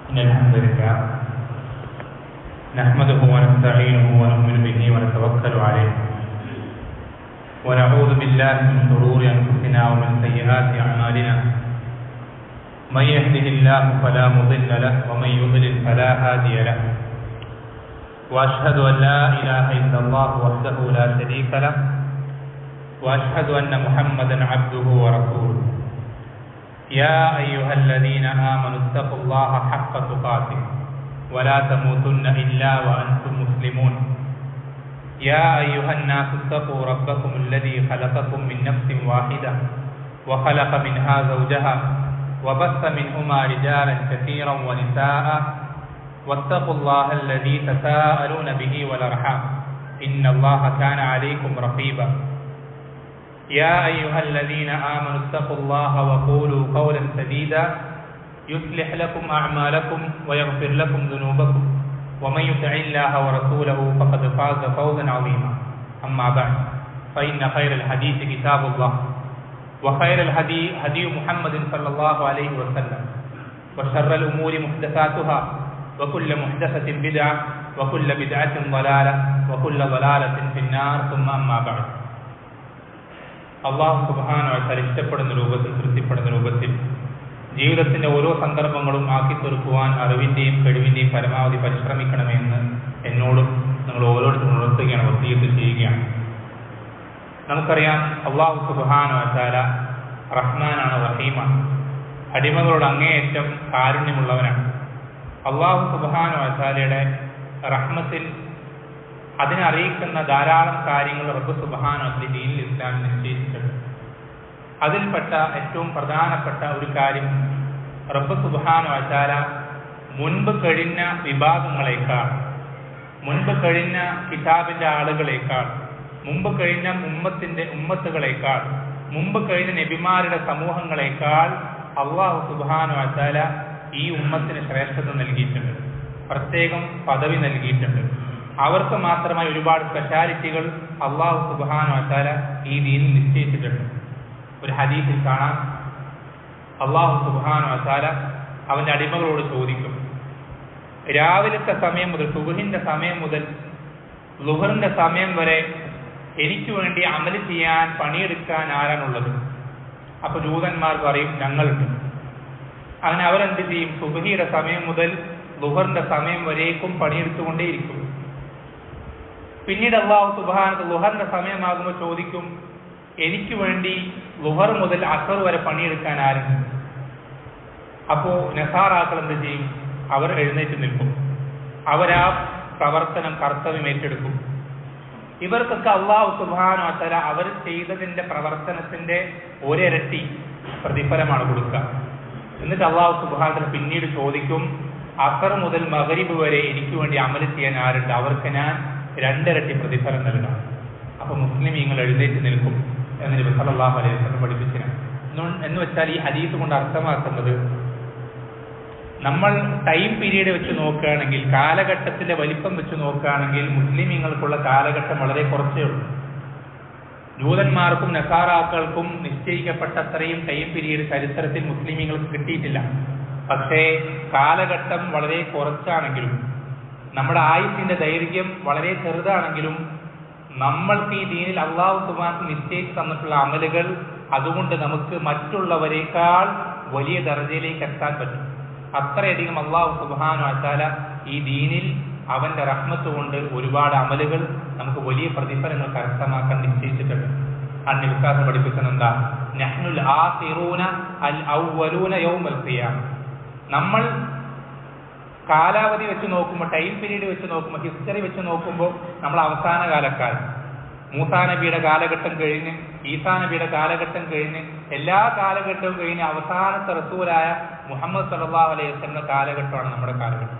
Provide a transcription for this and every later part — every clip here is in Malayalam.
إن الحمد لله نحمده ونستعينه ونؤمن به ونتوكل عليه ونعوذ بالله من شرور أنفسنا ومن سيئات أعمالنا من يهده الله فلا مضل له ومن يضلل فلا هادي له وأشهد أن لا إله إلا الله وحده لا شريك له وأشهد أن محمدا عبده ورسوله يا أيها الذين آمنوا اتقوا الله حق تقاته ولا تموتن إلا وأنتم مسلمون يا أيها الناس اتقوا ربكم الذي خلقكم من نفس واحدة وخلق منها زوجها وبث منهما رجالا كثيرا ونساء واتقوا الله الذي تساءلون به والأرحام إن الله كان عليكم رقيبا يا أيها الذين آمنوا اتقوا الله وقولوا قولا سديدا يصلح لكم أعمالكم ويغفر لكم ذنوبكم ومن يطع الله ورسوله فقد فاز فوزا عظيما أما بعد فإن خير الحديث كتاب الله وخير الهدي هدي محمد صلى الله عليه وسلم وشر الأمور محدثاتها وكل محدثة بدعة وكل بدعة ضلالة وكل ضلالة في النار ثم أما بعد അള്ളാഹു സുബ്ഹാനഹു വ തആല ഇഷ്ടപ്പെടുന്ന രൂപത്തിൽ തൃപ്തിപ്പെടുന്ന രൂപത്തിൽ ജീവിതത്തിന്റെ ഓരോ സന്ദർഭങ്ങളും ആക്കി തീർക്കുവാൻ അറിവിന്റെയും കഴിവിന്റെയും പരമാവധി പരിശ്രമിക്കണമെന്ന് എന്നോടും നിങ്ങൾ ഓരോരുത്തരും ഉണർത്തുകയാണ്, വസിയത്ത് ചെയ്യുകയാണ്. നമുക്കറിയാം അള്ളാഹു സുബ്ഹാനഹു വ തആല റഹ്മാനാണ്, റഹീമാണ്. അടിമകളോട് അങ്ങേയറ്റം കാരുണ്യമുള്ളവനാണ്. അള്ളാഹു സുബ്ഹാനഹു വ തആലയുടെ റഹ്മത്തിൽ അതിനറിയിക്കുന്ന ധാരാളം കാര്യങ്ങൾ റബ്ബ് സുബ്ഹാനഹു വ തആല ദീനുൽ ഇസ്ലാമിൽ നിശ്ചയിച്ചിട്ടുണ്ട്. അതിൽപ്പെട്ട ഏറ്റവും പ്രധാനപ്പെട്ട ഒരു കാര്യം, റബ്ബ് സുബ്ഹാനഹു വ തആല മുൻപ് കഴിഞ്ഞ വിഭാഗങ്ങളെക്കാൾ, മുൻപ് കഴിഞ്ഞ കിതാബിന്റെ ആളുകളെക്കാൾ, മുമ്പ് കഴിഞ്ഞ ഉമ്മത്തുകളെക്കാൾ, മുമ്പ് കഴിഞ്ഞ നബിമാരുടെ സമൂഹങ്ങളെക്കാൾ അല്ലാഹു സുബ്ഹാനഹു വ തആല ഈ ഉമ്മത്തിന് ശ്രേഷ്ഠത നൽകിയിട്ടുണ്ട്, പ്രത്യേകം പദവി നൽകിയിട്ടുണ്ട്. അവർക്ക് മാത്രമായി ഒരുപാട് സ്പെഷ്യാലിറ്റികൾ അല്ലാഹു സുബ്ഹാനഹു വ തആല ഈ ദീനിൽ നിശ്ചയിച്ചിട്ടുണ്ട്. ഒരു ഹദീസിൽ കാണാം, അല്ലാഹു സുബ്ഹാനഹു വ തആല അവന്റെ അടിമകളോട് ചോദിക്കും, രാവിലത്തെ സമയം മുതൽ, സുബ്ഹിന്റെ സമയം മുതൽ ളുഹറിന്റെ സമയം വരെ എനിക്ക് വേണ്ടി അമല് ചെയ്യാൻ, പണിയെടുക്കാൻ ആരാണുള്ളത്? അപ്പൊ ജൂതന്മാർ പറയും, ഞങ്ങളുണ്ട്. അങ്ങനെ അവരെന്ത് ചെയ്യും? സുബ്ഹിയുടെ സമയം മുതൽ ളുഹറിന്റെ സമയം വരേക്കും പണിയെടുത്തുകൊണ്ടേയിരിക്കും. പിന്നീട് അല്ലാഹു സുബ്ഹാനഹു ളുഹറിന്റെ സമയമാകുമ്പോൾ ചോദിക്കും, എനിക്ക് വേണ്ടി ളുഹർ മുതൽ അസർ വരെ പണിയെടുക്കാൻ ആരുണ്ട്? അപ്പോ നസാറാക്കൾ എന്ത് ചെയ്യും? അവർ എഴുന്നേറ്റ് നിൽക്കും. അവരാ പ്രവർത്തനം, കർത്തവ്യം ഏറ്റെടുക്കും. ഇവർക്കൊക്കെ അല്ലാഹു സുബ്ഹാനഹു വ തആല അവർ ചെയ്തതിന്റെ പ്രവർത്തനത്തിന്റെ ഒരിരട്ടി പ്രതിഫലമാണ് കൊടുക്കുക. എന്നിട്ട് അല്ലാഹു സുബ്ഹാനഹു വ തആല പിന്നീട് ചോദിക്കും, അസർ മുതൽ മഗ്രിബ് വരെ എനിക്ക് വേണ്ടി അമല് ചെയ്യാൻ ആരുണ്ട്? അവർക്ക് ഞാൻ 2 ഇരട്ടി പ്രതിഫലം നൽകാം. അപ്പൊ മുസ്ലിമീങ്ങൾ എഴുന്നേറ്റ് നിൽക്കും എന്ന് നബി സല്ലല്ലാഹു അലൈഹി വസല്ലം പഠിപ്പിച്ചിരുന്നു. എന്ന് വെച്ചാൽ ഈ ഹദീസ് കൊണ്ട് അർത്ഥമാക്കുന്നത്, നമ്മൾ ടൈം പീരീഡ് വെച്ച് നോക്കുകയാണെങ്കിൽ, കാലഘട്ടത്തിന്റെ വലിപ്പം വെച്ച് നോക്കുകയാണെങ്കിൽ മുസ്ലിമീങ്ങൾക്കുള്ള കാലഘട്ടം വളരെ കുറച്ചേ ഉള്ളൂ. ജൂതന്മാർക്കും നസാറാക്കൾക്കും നിശ്ചയിക്കപ്പെട്ട അത്രയും ടൈം പീരീഡ് ചരിത്രത്തിൽ മുസ്ലിമീങ്ങൾക്ക് കിട്ടിയിട്ടില്ല. പക്ഷേ കാലഘട്ടം വളരെ കുറച്ചാണെങ്കിലും, നമ്മുടെ ആയുസ്സിന്റെ ദൈർഘ്യം വളരെ ചെറുതാണെങ്കിലും, നമ്മൾക്ക് ഈ ദീനിൽ അല്ലാഹു സുബ്ഹാനഹു നിശ്ചയിച്ചു തന്നിട്ടുള്ള അമലുകൾ, അതുകൊണ്ട് നമുക്ക് മറ്റുള്ളവരെക്കാൾ വലിയ ദർജയിലേക്ക് എത്താൻ പറ്റും. അത്രയധികം അല്ലാഹു സുബ്ഹാനഹു വ തആല ഈ ദീനിൽ അവന്റെ റഹ്മത്ത് കൊണ്ട് ഒരുപാട് അമലുകൾ നമുക്ക് വലിയ പ്രതിഫലങ്ങൾ കരസ്ഥമാക്കാൻ നിശ്ചയിച്ചിട്ടുണ്ട്. ആ വിശ്വാസം പഠിപ്പിക്കുന്നത് എന്താ? നഹ്നുൽ ആഖിറൂന അൽ അവ്വലൂന യൗമൽ ഖിയാമ. നമ്മൾ കാലാവധി വെച്ച് നോക്കുമ്പോൾ, ടൈം പീരീഡ് വെച്ച് നോക്കുമ്പോൾ, ഹിസ്റ്ററി വെച്ച് നോക്കുമ്പോൾ നമ്മൾ അവസാന കാലക്കാരൻ. മൂസാ നബിയുടെ കാലഘട്ടം കഴിഞ്ഞ്, ഈസാ നബിയുടെ കാലഘട്ടം കഴിഞ്ഞ്, എല്ലാ കാലഘട്ടവും കഴിഞ്ഞ് അവസാനത്തെ റസൂലായ മുഹമ്മദ് സല്ലല്ലാഹു അലൈഹി വസല്ലം കാലഘട്ടമാണ് നമ്മുടെ കാലഘട്ടം.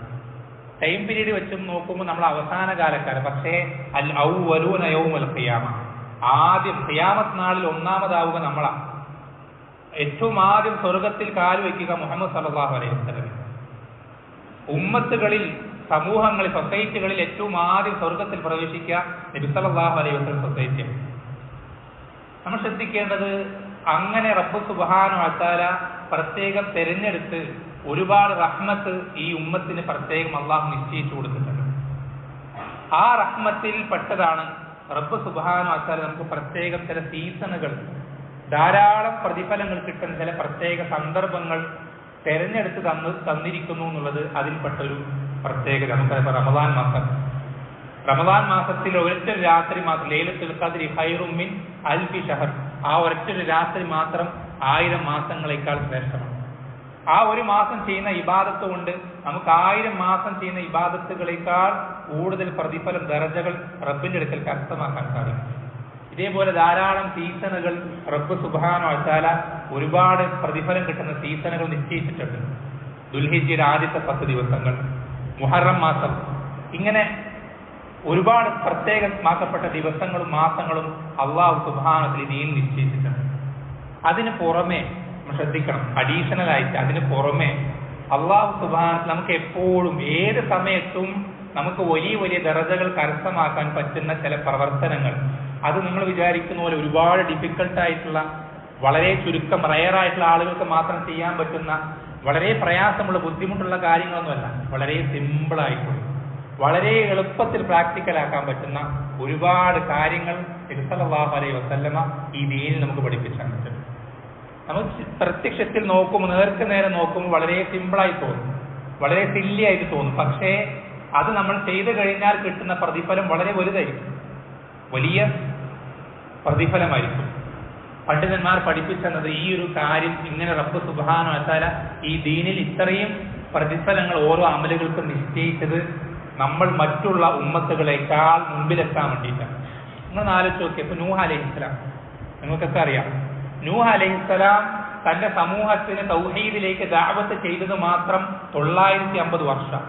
ടൈം പീരീഡ് വെച്ച് നോക്കുമ്പോൾ നമ്മൾ അവസാന കാലക്കാരൻ. പക്ഷേ അൽ അവ്വലൂന യൗമൽ ഖിയാമ, ആദ്യം ഖിയാമത്ത് നാളിൽ ഒന്നാമതാവുക നമ്മളാണ്. ഏറ്റവും ആദ്യം സ്വർഗത്തിൽ കാല് വയ്ക്കുക മുഹമ്മദ് സല്ലല്ലാഹു അലൈഹി വസല്ലം. ഉമ്മത്തുകളിൽ, സമൂഹങ്ങളിൽ, സൊസൈറ്റികളിൽ ഏറ്റവും ആദ്യം സ്വർഗത്തിൽ പ്രവേശിക്കുക നബി സല്ലല്ലാഹു അലൈഹി വസല്ലം സൊസൈറ്റിയാണ്. നമ്മൾ ശ്രദ്ധിക്കേണ്ടത്, അങ്ങനെ റബ്ബ് സുബ്ഹാനഹു വ തആല പ്രത്യേകം തെരഞ്ഞെടുത്ത് ഒരുപാട് റഹ്മത്ത് ഈ ഉമ്മത്തിന് പ്രത്യേകം അള്ളാഹു നിശ്ചയിച്ചു കൊടുത്തിട്ടുണ്ട്. ആ റഹ്മത്തിൽ പെട്ടതാണ് റബ്ബ് സുബ്ഹാനഹു വ തആല നമുക്ക് പ്രത്യേകം ചില സീസണുകൾ, ധാരാളം പ്രതിഫലങ്ങൾ കിട്ടുന്ന ചില പ്രത്യേക സന്ദർഭങ്ങൾ തെരഞ്ഞെടുത്ത് തന്നിരിക്കുന്നു എന്നുള്ളത് അതിൽപ്പെട്ടൊരു പ്രത്യേകത. നമുക്കറിയാം റമദാൻ മാസത്തിൽ ഒരൊറ്റ രാത്രി മാത്രം, ലൈലത്തുൽ ഖദ്രി ഖൈറും മിൻ അൽഫി ഷഹർ, ആ ഒരൊറ്റ രാത്രി മാത്രം 1000 മാസങ്ങളെക്കാൾ ശ്രേഷ്ഠമാണ്. ആ ഒരു മാസം ചെയ്യുന്ന ഇബാദത്ത് കൊണ്ട് നമുക്ക് 1000 മാസം ചെയ്യുന്ന ഇബാദത്തുകളെക്കാൾ കൂടുതൽ പ്രതിഫലം, ദറജകൾ റബ്ബിന്റെ അടുക്കൽ കരസ്ഥമാക്കാൻ സാധിക്കും. ഇതേപോലെ ധാരാളം സീസണുകൾ റബ്ബ് സുബ്ഹാനഹു വ തആല ഒരുപാട് പ്രതിഫലം കിട്ടുന്ന സീസണുകൾ നിശ്ചയിച്ചിട്ടുണ്ട്. ദുൽഹിജ്ജയുടെ ആദ്യത്തെ 10 ദിവസങ്ങൾ, മുഹറം മാസം, ഇങ്ങനെ ഒരുപാട് പ്രത്യേകമാക്കപ്പെട്ട ദിവസങ്ങളും മാസങ്ങളും അള്ളാഹു സുബ്ഹാനഹു വ തആല ദീനിൽ നിശ്ചയിച്ചിട്ടുണ്ട്. അതിന് പുറമെ ശ്രദ്ധിക്കണം, അഡീഷണൽ ആയിട്ട് അതിന് പുറമെ അള്ളാഹു സുബ്ഹാനഹു വ തആല നമുക്ക് എപ്പോഴും ഏത് സമയത്തും നമുക്ക് വലിയ വലിയ ദറജകൾ കരസ്ഥമാക്കാൻ പറ്റുന്ന ചില പ്രവർത്തനങ്ങൾ, അത് നിങ്ങൾ വിചാരിക്കുന്ന പോലെ ഒരുപാട് ഡിഫിക്കൽട്ടായിട്ടുള്ള, വളരെ ചുരുക്കം റയറായിട്ടുള്ള ആളുകൾക്ക് മാത്രം ചെയ്യാൻ പറ്റുന്ന, വളരെ പ്രയാസമുള്ള ബുദ്ധിമുട്ടുള്ള കാര്യങ്ങളൊന്നുമല്ല. വളരെ സിമ്പിളായിട്ടുള്ള, വളരെ എളുപ്പത്തിൽ പ്രാക്ടിക്കലാക്കാൻ പറ്റുന്ന ഒരുപാട് കാര്യങ്ങൾ നബി സല്ലല്ലാഹു അലൈഹി വസല്ലമ ഈ ദീനിൽ നമുക്ക് പഠിപ്പിച്ചു തന്നിട്ടുണ്ട്. നമുക്ക് പ്രത്യക്ഷത്തിൽ നോക്കുമ്പോൾ, നേർക്ക് നേരെ നോക്കുമ്പോൾ വളരെ സിമ്പിളായി തോന്നും, വളരെ സില്ലി ആയിട്ട് തോന്നും. പക്ഷേ അത് നമ്മൾ ചെയ്തു കഴിഞ്ഞാൽ കിട്ടുന്ന പ്രതിഫലം വളരെ വലുതായിരിക്കും, വലിയ പ്രതിഫലമായിരിക്കും. പണ്ഡിതന്മാർ പഠിപ്പിച്ചത് ഈ ഒരു കാര്യം ഇങ്ങനെ റബ്ബ് സുബ്ഹാനഹു വ തആല ഈ ദീനിൽ ഇത്രയും പ്രതിഫലങ്ങൾ ഓരോ അമലുകൾക്കും നിശ്ചയിച്ചത് നമ്മൾ മറ്റുള്ള ഉമ്മത്തുകളെക്കാൾ മുമ്പിലെത്താൻ വേണ്ടിയിട്ടാണ്. നിങ്ങൾ ആലോചിച്ച് നോക്കിയപ്പോൾ ഇപ്പൊ നൂഹ് അലൈഹിസ്സലാം, നിങ്ങൾക്കൊക്കെ അറിയാം, നൂഹ് അലൈഹിസ്സലാം തന്റെ സമൂഹത്തിന് തൗഹീദിലേക്ക് ദഅവത്ത് ചെയ്തത് മാത്രം 950 വർഷം.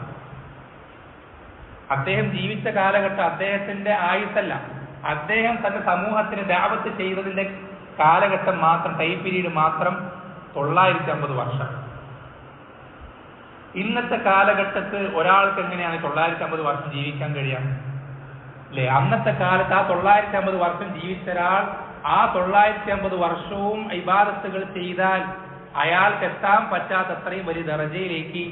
അദ്ദേഹം ജീവിച്ച കാലഘട്ടം അദ്ദേഹത്തിന്റെ ആയുസ്സല്ല, അദ്ദേഹം തന്റെ സമൂഹത്തിന് ദഅവത്ത് ചെയ്തതിന്റെ കാലഘട്ടം മാത്രം, ടൈം പീരീഡ് മാത്രം 950 വർഷം. ഇന്നത്തെ കാലഘട്ടത്ത് ഒരാൾക്ക് എങ്ങനെയാണ് 950 വർഷം ജീവിക്കാൻ കഴിയാം അല്ലെ? അന്നത്തെ കാലത്ത് ആ 950 വർഷം ജീവിച്ച ഒരാൾ ആ 950 വർഷവും ഇബാദത്തുകൾ ചെയ്താൽ അയാൾക്ക് എത്താൻ പറ്റാത്ത അത്രയും വലിയ ദറജയിലേക്ക്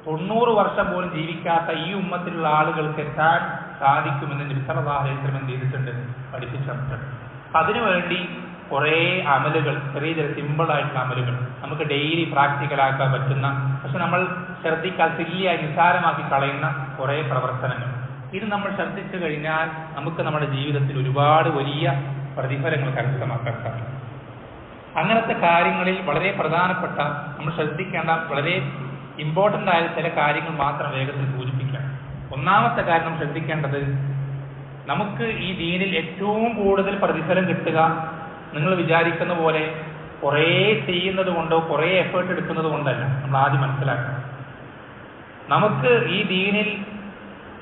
90 വർഷം പോലും ജീവിക്കാത്ത ഈ ഉമ്മത്തിലുള്ള ആളുകൾക്ക് എത്താൻ സാധിക്കുമെന്ന് നബി സല്ലല്ലാഹു അലൈഹി വസല്ലം എന്ത് ചെയ്തിട്ടുണ്ട്? പഠിപ്പിച്ചിട്ടുണ്ട്. അതിനുവേണ്ടി കുറേ അമലുകൾ, ചെറിയ ചെറിയ സിമ്പിളായിട്ടുള്ള അമലുകൾ നമുക്ക് ഡെയിലി പ്രാക്ടിക്കലാക്കാൻ പറ്റുന്ന, പക്ഷെ നമ്മൾ ശ്രദ്ധിക്കാൻ സില്ലിയായി നിസ്സാരമാക്കി കളയുന്ന കുറേ പ്രവർത്തനങ്ങൾ, ഇത് നമ്മൾ ശ്രദ്ധിച്ചു കഴിഞ്ഞാൽ നമുക്ക് നമ്മുടെ ജീവിതത്തിൽ ഒരുപാട് വലിയ പ്രതിഫലങ്ങൾ കരസ്ഥമാക്കാൻ സാധിക്കും. അങ്ങനത്തെ കാര്യങ്ങളിൽ വളരെ പ്രധാനപ്പെട്ട, നമ്മൾ ശ്രദ്ധിക്കേണ്ട വളരെ ഇമ്പോർട്ടൻ്റ് ആയ ചില കാര്യങ്ങൾ മാത്രം വേഗത്തിൽ സൂചിപ്പിക്കാം. ഒന്നാമത്തെ കാര്യം നമ്മൾ ശ്രദ്ധിക്കേണ്ടത്, നമുക്ക് ഈ ദീനിൽ ഏറ്റവും കൂടുതൽ പ്രതിഫലം കിട്ടുക നിങ്ങൾ വിചാരിക്കുന്ന പോലെ കുറേ ചെയ്യുന്നത് കൊണ്ടോ കുറേ എഫേർട്ട് എടുക്കുന്നത് കൊണ്ടല്ല. നമ്മൾ ആദ്യം മനസ്സിലാക്കണം, നമുക്ക് ഈ ദീനിൽ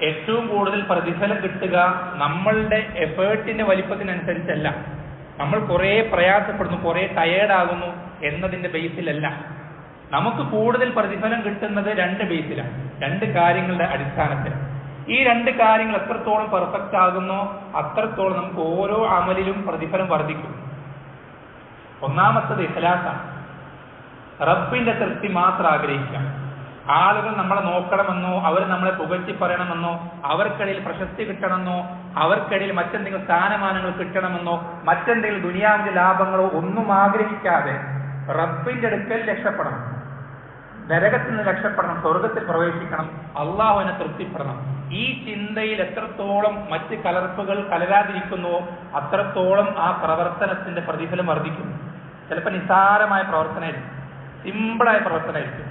ഏറ്റവും കൂടുതൽ പ്രതിഫലം കിട്ടുക നമ്മളുടെ എഫേർട്ടിന്റെ വലിപ്പത്തിനനുസരിച്ചല്ല. നമ്മൾ കുറേ പ്രയാസപ്പെടുന്നു, കുറേ ടയേർഡാകുന്നു എന്നതിന്റെ ബേസിലല്ല. നമുക്ക് കൂടുതൽ പ്രതിഫലം കിട്ടുന്നത് 2 ബേസിലാണ്, 2 കാര്യങ്ങളുടെ അടിസ്ഥാനത്തിൽ. ഈ 2 കാര്യങ്ങൾ എത്രത്തോളം പെർഫെക്റ്റ് ആകുന്നോ അത്രത്തോളം നമുക്ക് ഓരോ അമലിലും പ്രതിഫലം വർദ്ധിക്കും. ഒന്നാമത്തത് ഇഖ്ലാസാണ്. റബ്ബിന്റെ തൃപ്തി മാത്രം ആഗ്രഹിക്കാം. ആളുകൾ നമ്മളെ നോക്കണമെന്നോ അവർ നമ്മളെ പുകഴ്ത്തി പറയണമെന്നോ അവർക്കിടയിൽ പ്രശസ്തി കിട്ടണമെന്നോ അവർക്കിടയിൽ മറ്റെന്തെങ്കിലും സ്ഥാനമാനങ്ങൾ കിട്ടണമെന്നോ മറ്റെന്തെങ്കിലും ദുനിയാവിന്റെ ലാഭങ്ങളോ ഒന്നും ആഗ്രഹിക്കാതെ റബ്ബിന്റെ അടുക്കൽ രക്ഷപ്പെടണം, നരകത്തിൽ നിന്ന് രക്ഷപ്പെടണം, സ്വർഗത്തിൽ പ്രവേശിക്കണം, അള്ളാഹുവിനെ തൃപ്തിപ്പെടണം. ഈ ചിന്തയിൽ എത്രത്തോളം മറ്റ് കലർപ്പുകൾ കലരാതിരിക്കുന്നുവോ അത്രത്തോളം ആ പ്രവർത്തനത്തിന്റെ പ്രതിഫലം വർദ്ധിക്കും. ചിലപ്പോൾ നിസ്സാരമായ പ്രവർത്തനമായിരിക്കും, സിമ്പിളായ പ്രവർത്തനമായിരിക്കും.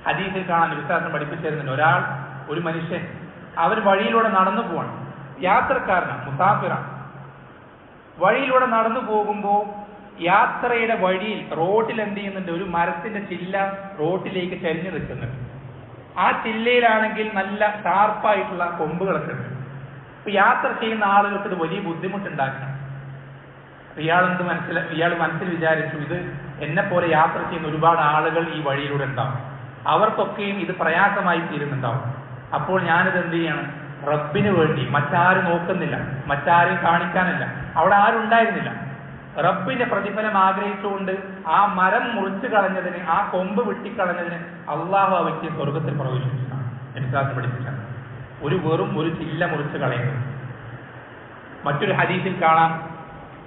ഹദീസിൽ കാണാൻ വിശ്വാസം പഠിപ്പിച്ചു തരുന്നുണ്ട്. ഒരു മനുഷ്യൻ അവർ വഴിയിലൂടെ നടന്നു പോവാണ്, യാത്രക്കാരനാണ്, മുസാഫിറാണ്. വഴിയിലൂടെ നടന്നു പോകുമ്പോൾ യാത്രയുടെ വഴിയിൽ റോഡിൽ എന്ത് ചെയ്യുന്നുണ്ട്? ഒരു മരത്തിന്റെ ചില്ല റോഡിലേക്ക് ചരിഞ്ഞു നിൽക്കുന്നുണ്ട്. ആ ചില്ലയിലാണെങ്കിൽ നല്ല ഷാർപ്പായിട്ടുള്ള കൊമ്പുകളൊക്കെ ഉണ്ട്. അപ്പൊ യാത്ര ചെയ്യുന്ന ആളുകൾക്ക് ഇത് വലിയ ബുദ്ധിമുട്ടുണ്ടാക്കണം. ഇയാൾ മനസ്സിൽ വിചാരിച്ചു, ഇത് എന്നെ പോലെ യാത്ര ചെയ്യുന്ന ഒരുപാട് ആളുകൾ ഈ വഴിയിലൂടെ ഉണ്ടാവും, അവർക്കൊക്കെയും ഇത് പ്രയാസമായി തീരുന്നുണ്ടാവും. അപ്പോൾ ഞാനിത് എന്ത് ചെയ്യണം? റബ്ബിന് വേണ്ടി, മറ്റാരും നോക്കുന്നില്ല, മറ്റാരെയും കാണിക്കാനില്ല, അവിടെ ആരും ഉണ്ടായിരുന്നില്ല, റബ്ബിന്റെ പ്രതിഫലം ആഗ്രഹിച്ചുകൊണ്ട് ആ മരം മുറിച്ചു കളഞ്ഞതിന്, ആ കൊമ്പ് വെട്ടിക്കളഞ്ഞതിന് അള്ളാഹു ആ വ്യക്തിയെ സ്വർഗത്തിൽ പ്രവേശിപ്പിച്ചാണ്. എനിക്ക് പഠിപ്പിച്ചാണ് ഒരു ചില്ല മുറിച്ചു കളയുന്നത്. മറ്റൊരു ഹദീസിൽ കാണാം,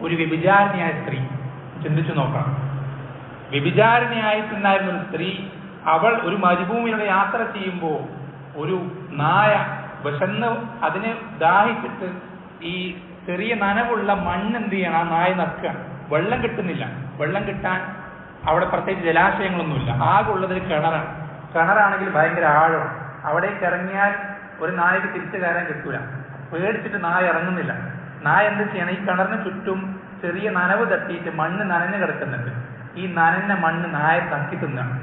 ഒരു വ്യഭിചാരിണിയായ സ്ത്രീ, ചിന്തിച്ചു നോക്കണം, വ്യഭിചാരിണിയായിട്ടുണ്ടായിരുന്ന ഒരു സ്ത്രീ, അവൾ ഒരു മരുഭൂമിയിലൂടെ യാത്ര ചെയ്യുമ്പോൾ ഒരു നായ വിശന്ന് അതിനെ ദാഹിച്ചിട്ട് ഈ ചെറിയ നനവുള്ള മണ്ണ് എന്ത് ചെയ്യണം, ആ നായ നക്കുകയാണ്. വെള്ളം കിട്ടുന്നില്ല. വെള്ളം കിട്ടാൻ അവിടെ പ്രത്യേകിച്ച് ജലാശയങ്ങളൊന്നുമില്ല, ആകെ ഉള്ളത് കിണറാണ്. കിണറാണെങ്കിൽ ഭയങ്കര ആഴമാണ്. അവിടേക്ക് ഇറങ്ങിയാൽ ഒരു നായക്ക് തിരിച്ചു കയറാൻ കിട്ടൂല. പേടിച്ചിട്ട് നായ ഇറങ്ങുന്നില്ല. നായ എന്ത് ചെയ്യണം, ഈ കിണറിന് ചുറ്റും ചെറിയ നനവ് തട്ടിയിട്ട് മണ്ണ് നനഞ്ഞു കിടക്കുന്നുണ്ട്. ഈ നനഞ്ഞ മണ്ണ് നായ തക്കി തിന്നാണ്,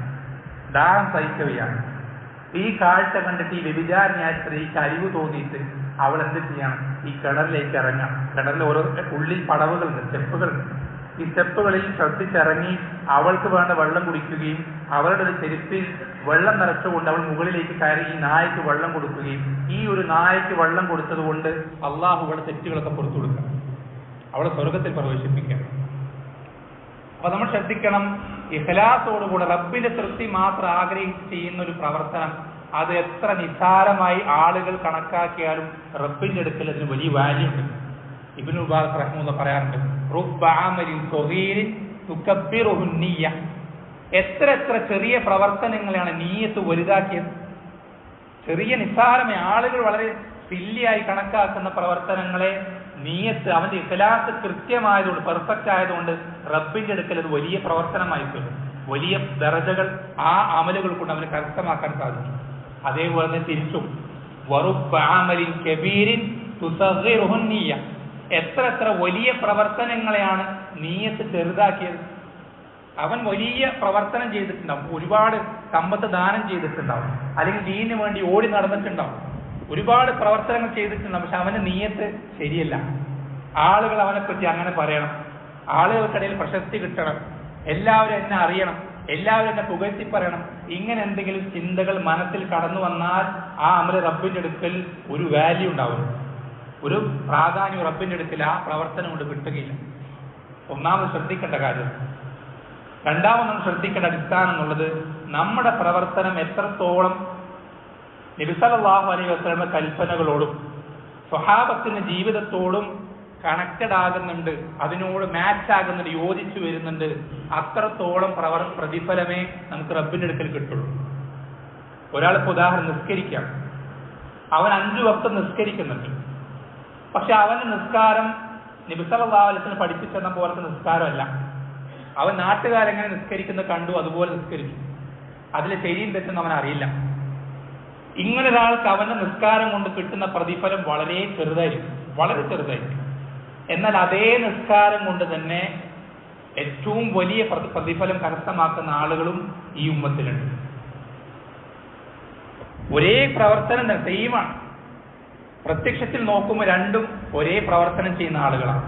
ദാഹം സഹിക്കവയാണ്. ഈ കാഴ്ച കണ്ടിട്ട് ഈ വ്യഭിചാരിണിയായ സ്ത്രീക്ക് അരിവ് തോന്നിയിട്ട് അവൾ എന്ത് ചെയ്യണം, ഈ കിണറിലേക്ക് ഇറങ്ങാം. കിണറിൽ ഓരോ ഉള്ളിൽ പടവുകളുണ്ട്, സ്റ്റെപ്പുകളുണ്ട്. ഈ സ്റ്റെപ്പുകളിൽ ശ്രദ്ധിച്ചിറങ്ങി അവൾക്ക് വേണ്ട വെള്ളം കുടിക്കുകയും അവരുടെ ഒരു ചെരുപ്പിൽ വെള്ളം നിറച്ചുകൊണ്ട് അവൾ മുകളിലേക്ക് കയറി ഈ നായക്ക് വെള്ളം കൊടുക്കുകയും ഈ ഒരു നായക്ക് വെള്ളം കൊടുത്തത് കൊണ്ട് അള്ളാഹു അവളുടെ തെറ്റുകളൊക്കെ പുറത്തു കൊടുക്കണം, അവളെ സ്വർഗത്തിൽ പ്രവേശിപ്പിക്കണം. അപ്പൊ നമ്മൾ ശ്രദ്ധിക്കണം, ഇഖ്ലാസോടുകൂടെ റബ്ബിന്റെ തൃപ്തി മാത്രം ആഗ്രഹിച്ച് ചെയ്യുന്ന ഒരു പ്രവർത്തനം, അത് എത്ര നിസ്സാരമായി ആളുകൾ കണക്കാക്കിയാലും റബ്ബിന്റെ അടുക്കൽ അതിന് വലിയ വാല്യൂ ഉണ്ട്. ഇബ്നു മുബാറക് റഹ്മത്തുള്ളാഹി പറയാറുണ്ട്, റുബ്ബ അമലിൻ സഗീരിൻ തുകബ്ബിറുഹു നിയ്യ. എത്ര ചെറിയ പ്രവർത്തനങ്ങളാണ് നീയത്ത് വലുതാക്കിയത്. ചെറിയ നിസ്സാരമായി ആളുകൾ വളരെ സില്ലിയായി കണക്കാക്കുന്ന പ്രവർത്തനങ്ങളെ നീയത്ത്, അവന്റെ ഇഖ്ലാസ് കൃത്യമായതുകൊണ്ട്, പെർഫെക്റ്റ് ആയതുകൊണ്ട് റബ്ബിന്റെ അടുക്കൽ അത് വലിയ പ്രവർത്തനമായി തീർന്നു. വലിയ ദറജകൾ ആ അമലുകൾ കൊണ്ട് അവന് കരസ്ഥമാക്കാൻ സാധിച്ചു. അതേപോലെ തന്നെ തിരിച്ചും വറുബ്ബ അമലിൻ കബീരിൻ തുസഗ്ഗിറുഹു നിയ്യ. എത്ര വലിയ പ്രവർത്തനങ്ങളെയാണ് നീയത്ത് ചെറുതാക്കിയത്. അവൻ വലിയ പ്രവർത്തനം ചെയ്തിട്ടുണ്ടാവും, ഒരുപാട് സമ്പത്ത് ദാനം ചെയ്തിട്ടുണ്ടാവും, അല്ലെങ്കിൽ ദീനിന് വേണ്ടി ഓടി നടന്നിട്ടുണ്ടാവും, ഒരുപാട് പ്രവർത്തനങ്ങൾ ചെയ്തിട്ടുണ്ടാവും. പക്ഷെ അവന്റെ നീയത്ത് ശരിയല്ല. ആളുകൾ അവനെപ്പറ്റി അങ്ങനെ പറയണം, ആളുകൾക്കിടയിൽ പ്രശസ്തി കിട്ടണം, എല്ലാവരും എന്നെ അറിയണം, എല്ലാവരും എന്നെ പുകഴ്ത്തി പറയണം, ഇങ്ങനെ എന്തെങ്കിലും ചിന്തകൾ മനസ്സിൽ കടന്നു വന്നാൽ ആ അമല് റബ്ബിന്റെ അടുക്കൽ ഒരു വാല്യൂ ഉണ്ടാവും, ഒരു പ്രാധാന്യം റബ്ബിന്റെ അടുക്കൽ ആ പ്രവർത്തനം കൊണ്ട് കിട്ടുകയില്ല. ഒന്നാമത് ശ്രദ്ധിക്കേണ്ട കാര്യം. രണ്ടാമത് നമ്മൾ ശ്രദ്ധിക്കേണ്ട അടിസ്ഥാനം എന്നുള്ളത്, നമ്മുടെ പ്രവർത്തനം എത്രത്തോളം നബി സല്ലല്ലാഹു അലൈഹി വസല്ലമയുടെ കൽപ്പനകളോടും സ്വഹാബത്തിന്റെ ജീവിതത്തോടും കണക്റ്റഡ് ആകുന്നുണ്ട്, അതിനോട് മാച്ച് ആകുന്നുണ്ട്, യോജിച്ചു വരുന്നുണ്ട്, അത്രത്തോളം പ്രതിഫലമേ നമുക്ക് റബ്ബിന്റെ അടുക്കൽ കിട്ടുള്ളൂ. ഒരാൾക്ക് ഉദാഹരണം നിസ്കരിക്കാം, അവൻ 5 വക്ത് നിസ്കരിക്കുന്നുണ്ട്. പക്ഷെ അവന്റെ നിസ്കാരം നബി സല്ലല്ലാഹു അലൈഹി വസല്ലം പഠിപ്പിച്ചെന്ന പോലത്തെ നിസ്കാരമല്ല. അവൻ നാട്ടുകാരെങ്ങനെ നിസ്കരിക്കുന്നത് കണ്ടു, അതുപോലെ നിസ്കരിച്ചു. അതിലെ ശരിയും തെറ്റെന്ന് അവൻ അറിയില്ല. ഇങ്ങനെ ഒരാൾക്ക് അവന്റെ നിസ്കാരം കൊണ്ട് കിട്ടുന്ന പ്രതിഫലം വളരെ ചെറുതായിരിക്കും, വളരെ ചെറുതായിരിക്കും. എന്നാൽ അതേ നിസ്കാരം കൊണ്ട് തന്നെ ഏറ്റവും വലിയ പ്രതിഫലം കരസ്ഥമാക്കുന്ന ആളുകളും ഈ ഉമ്മത്തിലുണ്ട്. ഒരേ പ്രവർത്തനം തന്നെ, സെയിമാണ്. പ്രത്യക്ഷത്തിൽ നോക്കുമ്പോൾ രണ്ടും ഒരേ പ്രവർത്തനം ചെയ്യുന്ന ആളുകളാണ്.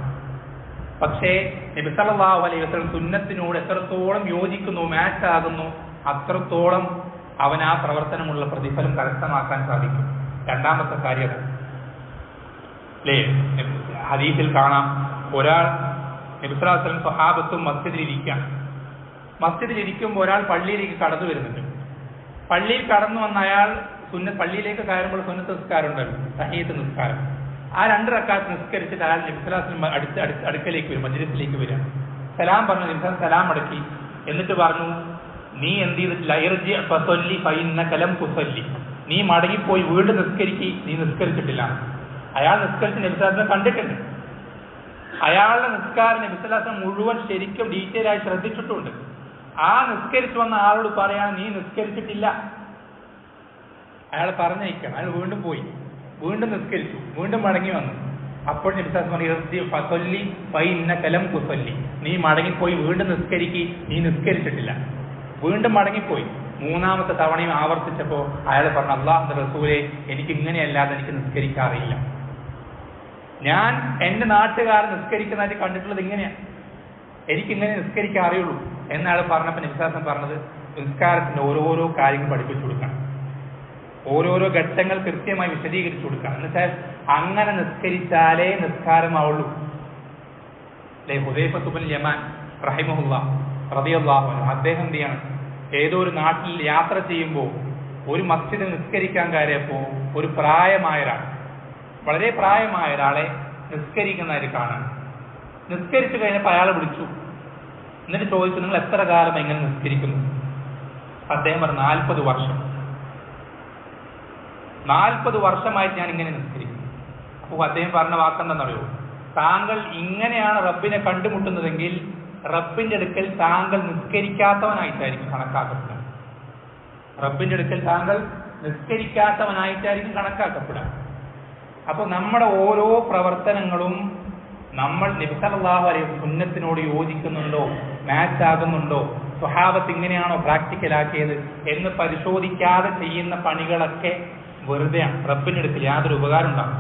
പക്ഷേ നബി സല്ലല്ലാഹു അലൈഹി വസല്ലം സുന്നത്തിനോട് എത്രത്തോളം യോജിക്കുന്നു, മാച്ച് ആകുന്നു, അത്രത്തോളം അവൻ ആ പ്രവർത്തനമുള്ള പ്രതിഫലം കരസ്ഥമാക്കാൻ സാധിക്കും. രണ്ടാമത്തെ കാര്യം അല്ലേ, ഹദീസിൽ കാണാം, ഒരാൾ നബി സല്ലല്ലാഹു അലൈഹി വസല്ലം സ്വഹാബത്തും മസ്ജിദിലിരിക്കുമ്പോൾ ഒരാൾ പള്ളിയിലേക്ക് കടന്നു വരുന്നുണ്ട്. പള്ളിയിൽ കടന്നു വന്ന അയാൾ പള്ളിയിലേക്ക് കയറുമ്പോൾ സുന്നത്ത് നിസ്കാരം ഉണ്ടല്ലോ, തഹീയ്യത്ത് നിസ്കാരം. ആ 2 റക്അത്ത് നിസ്കരിച്ചിട്ട് അയാൾ നബി സല്ലല്ലാഹു അലൈഹി വസല്ലം അടുക്കലേക്ക് വരും, മജ്ലിസിലേക്ക് വരിക. സലാം പറഞ്ഞു, നബി സലാം അടക്കി. എന്നിട്ട് പറഞ്ഞു, നീ എന്ത് ചെയ്തിട്ടില്ല, ഇർജി ഫസല്ലി ഫഇന്നക ലം തുസല്ലി, നീ മടങ്ങിപ്പോയി വീണ്ടും നിസ്കരിക്ക്, നീ നിസ്കരിച്ചിട്ടില്ല. അയാൾ നിസ്കരിച്ച് നബി സല്ലല്ലാഹു അലൈഹി വസല്ലം കണ്ടിട്ടുണ്ട്. അയാളുടെ നിസ്കാരം നബി സല്ലല്ലാഹു അലൈഹി വസല്ലം മുഴുവൻ ശരിക്കും ഡീറ്റെയിൽ ആയി ശ്രദ്ധിച്ചിട്ടുണ്ട്. ആ നിസ്കരിച്ചു വന്ന ആളോട് പറയാണ്, നീ നിസ്കരിച്ചിട്ടില്ല. അയാൾ പറഞ്ഞയക്കണം. അയാൾ വീണ്ടും പോയി, വീണ്ടും നിസ്കരിച്ചു, വീണ്ടും മടങ്ങി വന്നു. അപ്പോൾ നബി സല്ലല്ലാഹു അലൈഹി വസല്ലം, നീ മടങ്ങിപ്പോയി വീണ്ടും നിസ്കരിക്ക്, നീ നിസ്കരിച്ചിട്ടില്ല. വീണ്ടും മടങ്ങിപ്പോയി. 3ാമത്തെ തവണയും ആവർത്തിച്ചപ്പോൾ അയാൾ പറഞ്ഞു, അല്ലാഹുവിന്റെ റസൂലേ, എനിക്ക് ഇങ്ങനെയല്ലാതെ എനിക്ക് നിസ്കരിക്കാറില്ല. ഞാൻ എൻ്റെ നാട്ടുകാരൻ നിസ്കരിക്കുന്നതായിട്ട് കണ്ടിട്ടുള്ളത് ഇങ്ങനെയാണ്, എനിക്കിങ്ങനെ നിസ്കരിക്കാൻ അറിയുള്ളൂ എന്നയാൾ പറഞ്ഞപ്പോൾ നബി സല്ലല്ലാഹു അലൈഹി വസല്ലം പറഞ്ഞത്, നിസ്കാരത്തിന്റെ ഓരോരോ കാര്യങ്ങൾ പഠിപ്പിച്ചു കൊടുക്കണം, ഓരോരോ ഘട്ടങ്ങൾ കൃത്യമായി വിശദീകരിച്ചു കൊടുക്കണം. എന്നുവെച്ചാൽ അങ്ങനെ നിസ്കരിച്ചാലേ നിസ്കാരമാവുള്ളൂ. അല്ലെ? ഹുദൈഫത്ത് ഇബ്നുൽ യമാൻ റഹിമഹുല്ലാഹ് റളിയല്ലാഹു അൻഹു അദ്ദേഹം എന്ത് ചെയ്യണം, ഏതോ ഒരു നാട്ടിൽ യാത്ര ചെയ്യുമ്പോൾ ഒരു മസ്ജിദ് നിസ്കരിക്കാൻ കയറിയപ്പോൾ ഒരു പ്രായമായ ഒരാൾ, വളരെ പ്രായമായ ഒരാളെ നിസ്കരിക്കുന്നതായിട്ട് കാണാൻ. നിസ്കരിച്ചു കഴിഞ്ഞപ്പോൾ അയാളെ വിളിച്ചു. എന്നിട്ട് ചോദിച്ചു, നിങ്ങൾ എത്ര കാലം എങ്ങനെ നിസ്കരിക്കുന്നു? അദ്ദേഹം പറഞ്ഞു, 40 വർഷം. 40 വർഷമായിട്ട് ഞാൻ ഇങ്ങനെ നിസ്കരിക്കുന്നു. അപ്പോൾ അദ്ദേഹം പറഞ്ഞ വാക്കെന്താണെന്നറിയോ? താങ്കൾ ഇങ്ങനെയാണ് റബ്ബിനെ കണ്ടുമുട്ടുന്നതെങ്കിൽ റബ്ബിന്റെ അടുക്കൽ താങ്കൾ നിസ്കരിക്കാത്തവനായിട്ടായിരിക്കും കണക്കാക്കപ്പെടുക. റബ്ബിന്റെ അടുക്കൽ താങ്കൾ നിസ്കരിക്കാത്തവനായിട്ടായിരിക്കും കണക്കാക്കപ്പെടുക. അപ്പോൾ നമ്മുടെ ഓരോ പ്രവർത്തനങ്ങളും നമ്മൾ നബി സല്ലല്ലാഹു അലൈഹി വസല്ലം സുന്നത്തിനോട് യോജിക്കുന്നുണ്ടോ, മാച്ച് ആകുന്നുണ്ടോ, സ്വഹാബത്ത് ഇങ്ങനെയാണോ പ്രാക്ടിക്കലാക്കിയത് എന്ന് പരിശോധിക്കാതെ ചെയ്യുന്ന പണികളൊക്കെ വെറുതെയാണ്. റബ്ബിന്റെ അടുക്കൽ യാതൊരു ഉപകാരം ഉണ്ടാകും.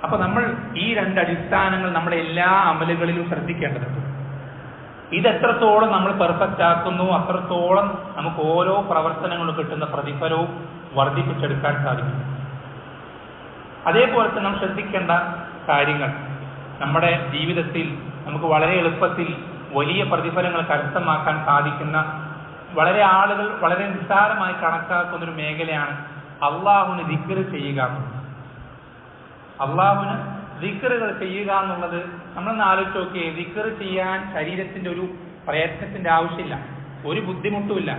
അപ്പൊ നമ്മൾ ഈ 2 അടിസ്ഥാനങ്ങൾ നമ്മുടെ എല്ലാ അമലുകളിലും ശ്രദ്ധിക്കേണ്ടതുണ്ട്. ഇതെത്രത്തോളം നമ്മൾ പെർഫെക്റ്റ് ആക്കുന്നു അത്രത്തോളം നമുക്ക് ഓരോ പ്രവർത്തനങ്ങളും കിട്ടുന്ന പ്രതിഫലവും വർദ്ധിപ്പിച്ചെടുക്കാൻ സാധിക്കും. അതേപോലെ തന്നെ നമ്മൾ ശ്രദ്ധിക്കേണ്ട കാര്യങ്ങൾ, നമ്മുടെ ജീവിതത്തിൽ നമുക്ക് വളരെ എളുപ്പത്തിൽ വലിയ പ്രതിഫലങ്ങൾ കരസ്ഥമാക്കാൻ സാധിക്കുന്ന, വളരെ ആളുകൾ വളരെ നിസ്സാരമായി കണക്കാക്കുന്ന ഒരു മേഖലയാണ് അള്ളാഹുവിന് ദിക്ർ ചെയ്യുക എന്നുള്ളത്. അള്ളാഹുവിന് ദിക്റുകൾ ചെയ്യുക എന്നുള്ളത് നമ്മളൊന്ന് ആലോചിച്ച് നോക്കിയേ. ദിക്ർ ചെയ്യാൻ ശരീരത്തിന്റെ ഒരു പ്രയത്നത്തിന്റെ ആവശ്യമില്ല, ഒരു ബുദ്ധിമുട്ടുമില്ല.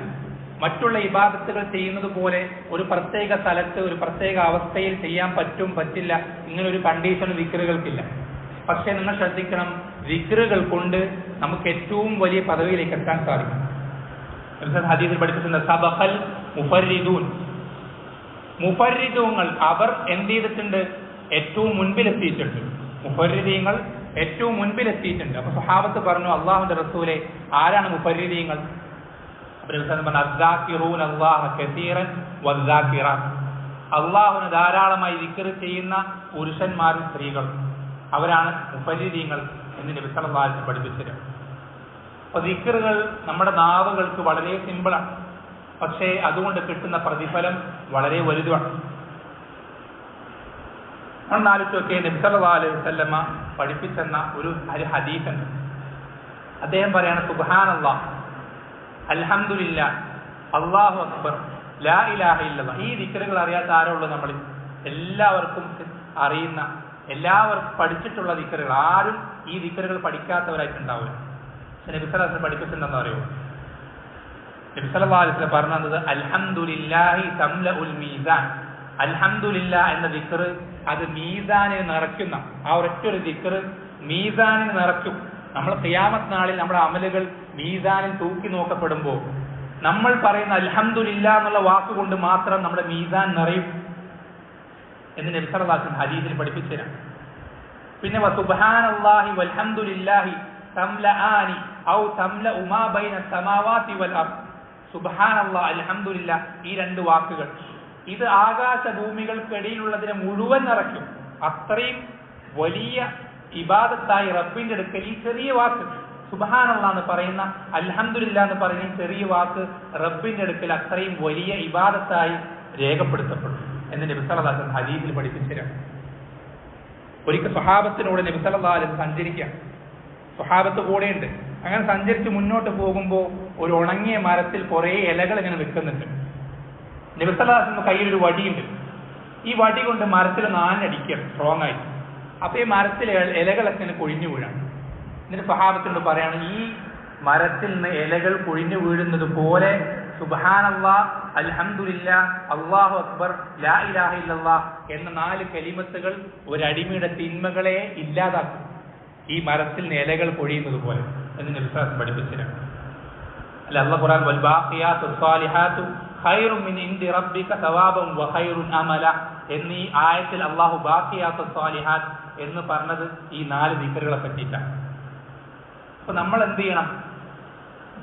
മറ്റുള്ള ഇബാദത്തുകൾ ചെയ്യുന്നത് പോലെ ഒരു പ്രത്യേക സ്ഥലത്ത് ഒരു പ്രത്യേക അവസ്ഥയിൽ ചെയ്യാൻ പറ്റും പറ്റില്ല ഇങ്ങനെ ഒരു കണ്ടീഷൻ ദിക്റുകൾക്കില്ല. പക്ഷെ നിങ്ങൾ ശ്രദ്ധിക്കണം, ദിക്റുകൾ കൊണ്ട് നമുക്ക് ഏറ്റവും വലിയ പദവിയിലേക്ക് എത്താൻ സാധിക്കും. ഹദീസിൽ പഠിപ്പിക്കുന്ന സബഖൽ മുഫർരിദൂൻ, മുഫർരിദൂങ്ങൾ അവർ എന്ത് ചെയ്തിട്ടുണ്ട്? ഏറ്റവും മുൻപിലെത്തിയിട്ടുണ്ട്. മുഫർരിദീങ്ങൾ ഏറ്റവും മുൻപിലെത്തിയിട്ടുണ്ട്. അപ്പൊ സ്വഹാബത്ത് പറഞ്ഞു, അള്ളാഹുവിന്റെ റസൂലെ ആരാണ് മുഫർരിദീങ്ങൾ? അള്ളാഹുവിന് ധാരാളമായി ദിക്ർ ചെയ്യുന്ന പുരുഷന്മാരും സ്ത്രീകളും അവരാണ് മുഫർരിദീങ്ങൾ എന്ന് നബി സല്ലല്ലാഹു അലൈഹി വസല്ലം പഠിപ്പിച്ചത്. അപ്പൊ ദിക്റുകൾ നമ്മുടെ നാവുകൾക്ക് വളരെ സിമ്പിളാണ്, പക്ഷേ അതുകൊണ്ട് കിട്ടുന്ന പ്രതിഫലം വളരെ വലുതാണ്. നമ്മൾ ആലോചിച്ചൊക്കെ നബി സല്ലല്ലാഹു അലൈഹി വസല്ലമ പഠിപ്പിച്ചെന്ന ഒരു ഹദീസുണ്ട്. അദ്ദേഹം പറയാണ്, സുബ്ഹാനല്ലാഹ്, അൽഹംദുലില്ലാഹ്, അല്ലാഹു അക്ബർ, ലാ ഇലാഹ ഇല്ലല്ലാഹ്. ഈ ദിക്റുകൾ അറിയാത്ത ആരുള്ളൂ? നമ്മൾ എല്ലാവർക്കും അറിയുന്ന, എല്ലാവർക്കും പഠിച്ചിട്ടുള്ള ദിക്റുകൾ. ആരും ഈ ദിക്റുകൾ പഠിക്കാത്തവരായിട്ടുണ്ടാവില്ല. നബി സല്ലല്ലാഹു അലൈഹി വസല്ലം പഠിപ്പിച്ചെന്താണെന്ന് അറിയോ? നബി സല്ലല്ലാഹു അലൈഹി വസല്ലം പറഞ്ഞത് അൽഹംദുലില്ലാഹി തംലഉൽ മീസാൻ. അൽഹംദുലില്ലാഹ് എന്ന ദിക്ർ അത് മീസാനിനെ നിറയ്ക്കുന്ന ആ ഒരൊറ്റൊരു ദിക്ർ മീസാനിനെ നിറയ്ക്കും. നമ്മൾ ഖിയാമത്ത് നാളിൽ നമ്മുടെ അമലുകൾ മീസാനിൽ തൂക്കി നോക്കപ്പെടുമ്പോൾ നമ്മൾ പറയുന്ന അൽഹംദുലില്ലാഹ് എന്നുള്ള വാക്കുകൊണ്ട് മാത്രം നമ്മുടെ മീസാൻ നിറയും എന്ന് നബി സല്ലല്ലാഹു അലൈഹി വസല്ലം ഹദീസിൽ പഠിപ്പിച്ചതാണ്. പിന്നെ വസുബ്ഹാനല്ലാഹി വൽഹംദുലില്ലാഹി തംലആനി ഔ തംലഉ മാ ബൈന സമാവാതി വൽ അർദ്. സുബ്ഹാനല്ലാഹ്, അൽഹംദുലില്ലാഹ്, ഈ 2 വാക്കുകൾ ഇത് ആകാശ ഭൂമികൾക്കിടയിലുള്ളതിനെ മുഴുവൻ നിറയ്ക്കും. അത്രയും വലിയ ഇബാദത്തായി റബ്ബിന്റെ അടുക്കൽ ഈ ചെറിയ വാക്ക് സുബ്ഹാനല്ലാഹ് എന്ന് പറയുന്ന, അൽഹംദുലില്ലാഹ് എന്ന് പറയുന്ന ചെറിയ വാക്ക് റബ്ബിന്റെ അടുക്കൽ അത്രയും വലിയ ഇബാദത്തായി രേഖപ്പെടുത്തപ്പെടും എന്ന് നബി സല്ലല്ലാഹു അലൈഹി വസല്ലം ഹദീസിൽ പഠിപ്പിച്ചതാണ്. ഒരിക്കൽ സ്വഹാബത്തിനോട് നബി സല്ലല്ലാഹു അലൈഹി വസല്ലം സഞ്ചരിക്കാം. സ്വഹാബത്ത് കൂടെയുണ്ട്. അങ്ങനെ സഞ്ചരിച്ച് മുന്നോട്ട് പോകുമ്പോൾ ഒരു ഉണങ്ങിയ മരത്തിൽ കുറേ ഇലകൾ ഇങ്ങനെ നിൽക്കുന്നുണ്ട്. നബി സല്ലല്ലാഹു അലൈഹി വസല്ലം കയ്യിൽ ഒരു വടിയുണ്ട്. ഈ വടി കൊണ്ട് മരത്തിൽ നാനടിക്കുക സ്ട്രോങ് ആയിട്ട്. അപ്പൊ ഈ മരത്തിലെ ഇലകളൊക്കെ ഇങ്ങനെ കൊഴിഞ്ഞു വീഴാണ്. എന്നിട്ട് സ്വഹാബത്തിനോട് പറയാണ്, ഈ മരത്തിൽ നിന്ന് ഇലകൾ കൊഴിഞ്ഞു വീഴുന്നത് പോലെ സുബ്ഹാനല്ലാഹ്, അൽഹംദുലില്ലാഹ്, അല്ലാഹു അക്ബർ, ലാ ഇലാഹ ഇല്ലല്ലാഹ് എന്ന 4 കലിമത്തുകൾ ഒരടിമയുടെ തിന്മകളെ ഇല്ലാതാക്കും, ഈ മരത്തിൽ നിന്ന് ഇലകൾ പൊഴിയുന്നത് പോലെ എന്ന് നബി സല്ലല്ലാഹു അലൈഹി വസല്ലം പഠിപ്പിച്ചതാണ്. അല്ല, അല്ലാഹു ഖുർആൻ വൽ ബാഖിയാത്തു സ്വാലിഹാത്തു ഖൈറുൻ മിൻ ഇൻദി റബ്ബിക സവാബൻ വ ഖൈറുൻ അമല എന്നീ ആയത്തിൽ അല്ലാഹു ബാഖിയാത്തു സ്വാലിഹാത്ത് എന്ന് പറഞ്ഞത് ഈ 4 ദിക്റുകളെ പറ്റിയിട്ടാണ്. അപ്പൊ നമ്മൾ എന്ത് ചെയ്യണം?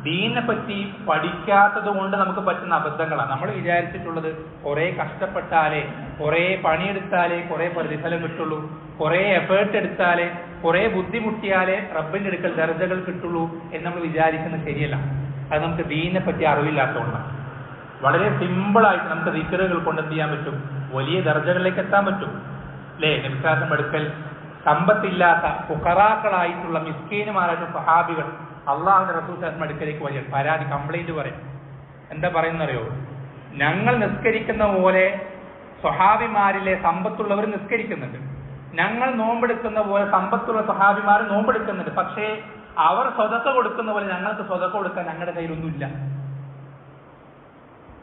ദീനിനെ പറ്റി പഠിക്കാത്തത് കൊണ്ട് നമുക്ക് പറ്റുന്ന അബദ്ധങ്ങളാണ്. നമ്മൾ വിചാരിച്ചിട്ടുള്ളത് കുറെ കഷ്ടപ്പെട്ടാലേ, കുറെ പണിയെടുത്താലേ കുറെ പ്രതിഫലം കിട്ടുള്ളൂ, കുറെ എഫേർട്ട് എടുത്താലേ, കുറെ ബുദ്ധിമുട്ടിയാലേ റബ്ബിന്റെ അടുക്കൽ ദർജകൾ കിട്ടുള്ളൂ എന്ന് നമ്മൾ വിചാരിക്കുന്നത് ശരിയല്ല. അത് നമുക്ക് ദീനിനെ പറ്റി അറിവില്ലാത്തതുകൊണ്ടാണ്. വളരെ സിമ്പിളായിട്ട് നമുക്ക് ദിക്റുകൾ കൊണ്ട് എന്ത് ചെയ്യാൻ പറ്റും? വലിയ ദർജകളിലേക്ക് എത്താൻ പറ്റും. അല്ലേ? നബി സല്ലല്ലാഹു അലൈഹി വസല്ലം അടുക്കൽ സമ്പത്തില്ലാത്ത ഫുഖറാക്കളായിട്ടുള്ള മിസ്കീനുമാരായിട്ടുള്ള സഹാബികൾ അള്ളാഹുവിന്റെ റസൂൽ സല്ലല്ലാഹു അടുക്കലേക്ക് വരിക, പരാതി കംപ്ലൈന്റ് പറയും. എന്താ പറയുന്നറിയോ? ഞങ്ങൾ നിസ്കരിക്കുന്ന പോലെ സ്വഹാബിമാരിലെ സമ്പത്തുള്ളവർ നിസ്കരിക്കുന്നുണ്ട്, ഞങ്ങൾ നോമ്പെടുക്കുന്ന പോലെ സമ്പത്തുള്ള സ്വഹാബിമാർ നോമ്പെടുക്കുന്നുണ്ട്, പക്ഷേ അവർ സ്വതക്ക കൊടുക്കുന്ന പോലെ ഞങ്ങൾക്ക് സ്വതക്ക കൊടുക്കാൻ ഞങ്ങളുടെ കയ്യിലൊന്നുമില്ല.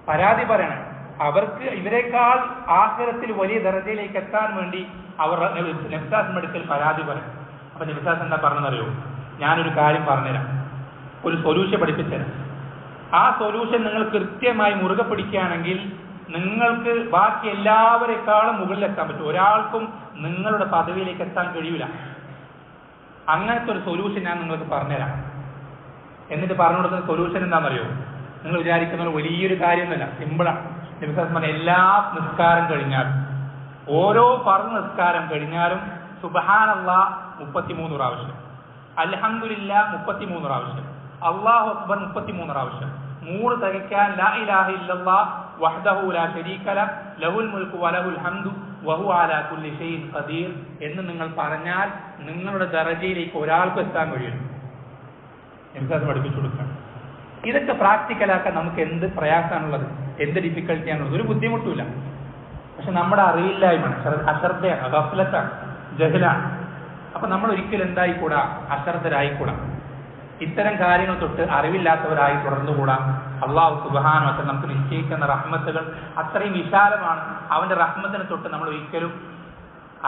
പരാതി പറയണം. അവർക്ക് ഇവരെക്കാൾ ആഖിറത്തിൽ വലിയ ദർജയിലേക്ക് എത്താൻ വേണ്ടി അവർ നബി സല്ലല്ലാഹു അടുക്കൽ പരാതി പറയും. അപ്പൊ നബി സല്ലല്ലാഹു എന്താ പറഞ്ഞതറിയോ? ഞാനൊരു കാര്യം പറഞ്ഞുതരാം, ഒരു സൊല്യൂഷൻ പഠിപ്പിച്ചുതരാം. ആ സൊല്യൂഷൻ നിങ്ങൾ കൃത്യമായി മുറുകെ പിടിക്കുകയാണെങ്കിൽ നിങ്ങൾക്ക് ബാക്കി എല്ലാവരെക്കാളും മുകളിലെത്താൻ പറ്റും. ഒരാൾക്കും നിങ്ങളുടെ പദവിയിലേക്ക് എത്താൻ കഴിയില്ല. അങ്ങനത്തെ ഒരു സൊല്യൂഷൻ ഞാൻ നിങ്ങൾക്ക് പറഞ്ഞുതരാം. എന്നിട്ട് പറഞ്ഞു കൊടുക്കുന്ന സൊല്യൂഷൻ എന്താണെന്നറിയോ? നിങ്ങൾ വിചാരിക്കുന്ന വലിയൊരു കാര്യമൊന്നുമല്ല, സിമ്പിളാണ്. നബി സല്ലല്ലാഹു അലൈഹി വസല്ലം എല്ലാ നിസ്കാരം കഴിഞ്ഞാലും, ഓരോ ഫർദ് നിസ്കാരം കഴിഞ്ഞാലും സുബ്ഹാനല്ലാഹ് 33 പ്രാവശ്യം, അൽഹംദുലില്ലാഹ് 33 പ്രാവശ്യം, അല്ലാഹു അക്ബർ 33 പ്രാവശ്യം, 100 തികയ്ക്കാൻ ലാ ഇലാഹ ഇല്ലല്ലാഹ് വഹ്ദഹു ലാ ശരീക ലഹ് ലഹുൽ മുൽക്കു വലഹുൽ ഹംദു വഹുവ അലാ കുല്ലി ഷൈഇൻ ഖദീർ എന്ന് നിങ്ങൾ പറഞ്ഞാൽ നിങ്ങളുടെ ദറജയിലേക്ക് ഒരാൾക്ക് എത്താൻ കഴിയും. എനിക്ക് പഠിപ്പിച്ചു കൊടുക്കണം. ഇതൊക്കെ പ്രാക്ടിക്കലാക്കാൻ നമുക്ക് എന്ത് പ്രയാസമാണുള്ളത്, എന്ത് ഡിഫിക്കൽറ്റിയാണുള്ളത്? ഒരു ബുദ്ധിമുട്ടില്ല. പക്ഷെ നമ്മുടെ അറിവില്ലായ്മയാണ്, അശ്രദ്ധയാണ്, ഗഫ്ലത്താണ്, ജഹലാണ്. അപ്പൊ നമ്മൾ ഒരിക്കലും എന്തായിക്കൂടാ? അശ്രദ്ധരായിക്കൂടാ. ഇത്തരം കാര്യങ്ങൾ തൊട്ട് അറിവില്ലാത്തവരായി തുടർന്നുകൂടാ. അള്ളാഹു സുബ്ഹാനഹു വ തആല നമുക്ക് നിശ്ചയിക്കുന്ന റഹ്മത്തുകൾ അത്രയും വിശാലമാണ്. അവന്റെ റഹ്മത്തിനെ തൊട്ട് നമ്മൾ ഒരിക്കലും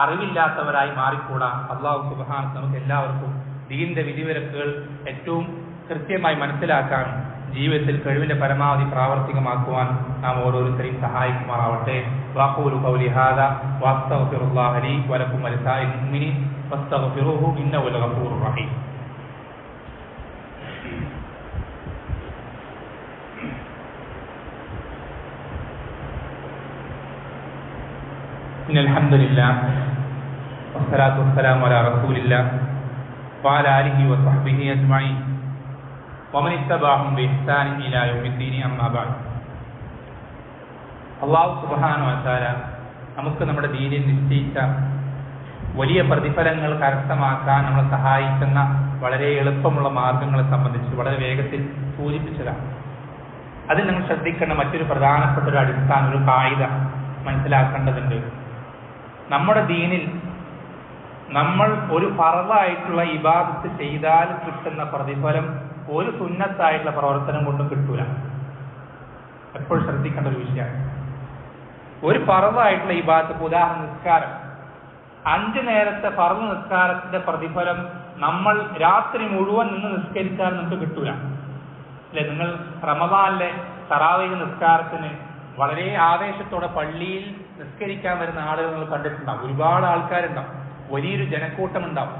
അറിവില്ലാത്തവരായി മാറിക്കൂടാ. അള്ളാഹു സുബ്ഹാനഹു വ തആല നമുക്ക് എല്ലാവർക്കും ദീനിന്റെ വിധിവിലക്കുകൾ ഏറ്റവും കൃത്യമായി മനസ്സിലാക്കാൻ, ജീവിതത്തിൽ കഴിവിന്റെ പരമാവധി പ്രാവർത്തികമാക്കുവാൻ നാം ഓരോരുത്തരെയും സഹായിക്കുമാറാവട്ടെ. വഖൂലു ഖൗലി ഹാദാ വഅസ്തഗ്ഫിറുല്ലാഹ ലീ വലക്കും വലിസാഇരിൽ മുഅ്മിനീൻ ഫസ്തഗ്ഫിറൂഹു ഇന്നഹു ലഗഫൂറുർ റഹീം. ഇന്നൽ ഹംദുലില്ലാഹ് വസ്സലാത്തു വസ്സലാമു അലാ റസൂലില്ലാഹ് വഅലാ ആലിഹി വസഹ്ബിഹി അജ്മഈൻ വമൻ ഇത്തബഅഹും ബിഇഹ്സാനിൻ ഇലാ യൗമിദ്ദീൻ. അമ്മാ ബഅദ്. അല്ലാഹു സുബ്ഹാനഹു വ തആല നമുക്ക് നമ്മുടെ ദീനിൽ നിശ്ചയിച്ച വലിയ പ്രതിഫലങ്ങൾ കരസ്ഥമാക്കാൻ നമ്മളെ സഹായിക്കുന്ന വളരെ എളുപ്പമുള്ള മാർഗങ്ങളെ സംബന്ധിച്ച് വളരെ വേഗത്തിൽ സൂചിപ്പിച്ചതാണ്. അതിൽ നമ്മൾ ശ്രദ്ധിക്കേണ്ട മറ്റൊരു പ്രധാനപ്പെട്ട ഒരു അടിസ്ഥാന ഒരു കായിക മനസ്സിലാക്കേണ്ടതുണ്ട്. നമ്മുടെ ദീനിൽ നമ്മൾ ഒരു ഫർളായിട്ടുള്ള ഇബാദത്ത് ചെയ്താൽ കിട്ടുന്ന പ്രതിഫലം ഒരു സുന്നത്തായിട്ടുള്ള പ്രവർത്തനം കൊണ്ടും കിട്ടൂല. എപ്പോഴും ശ്രദ്ധിക്കേണ്ട ഒരു വിഷയമാണ്. ഒരു ഫർളായിട്ടുള്ള ഇബാദത്ത്, ഉദാഹരണം നിസ്കാരം, 5 നേരത്തെ ഫർള് നിസ്കാരത്തിന്റെ പ്രതിഫലം നമ്മൾ രാത്രി മുഴുവൻ നിന്ന് നിസ്കരിച്ചാൽ നമുക്ക് കിട്ടൂല. അല്ലെ? നിങ്ങൾ റമദാനിലെ തറാവീഹ് നിസ്കാരത്തിന് വളരെ ആവേശത്തോടെ പള്ളിയിൽ നിസ്കരിക്കാൻ വരുന്ന ആളുകൾ നിങ്ങൾ കണ്ടിട്ടുണ്ടാവും. ഒരുപാട് ആൾക്കാരുണ്ടാവും, വലിയൊരു ജനക്കൂട്ടം ഉണ്ടാവും.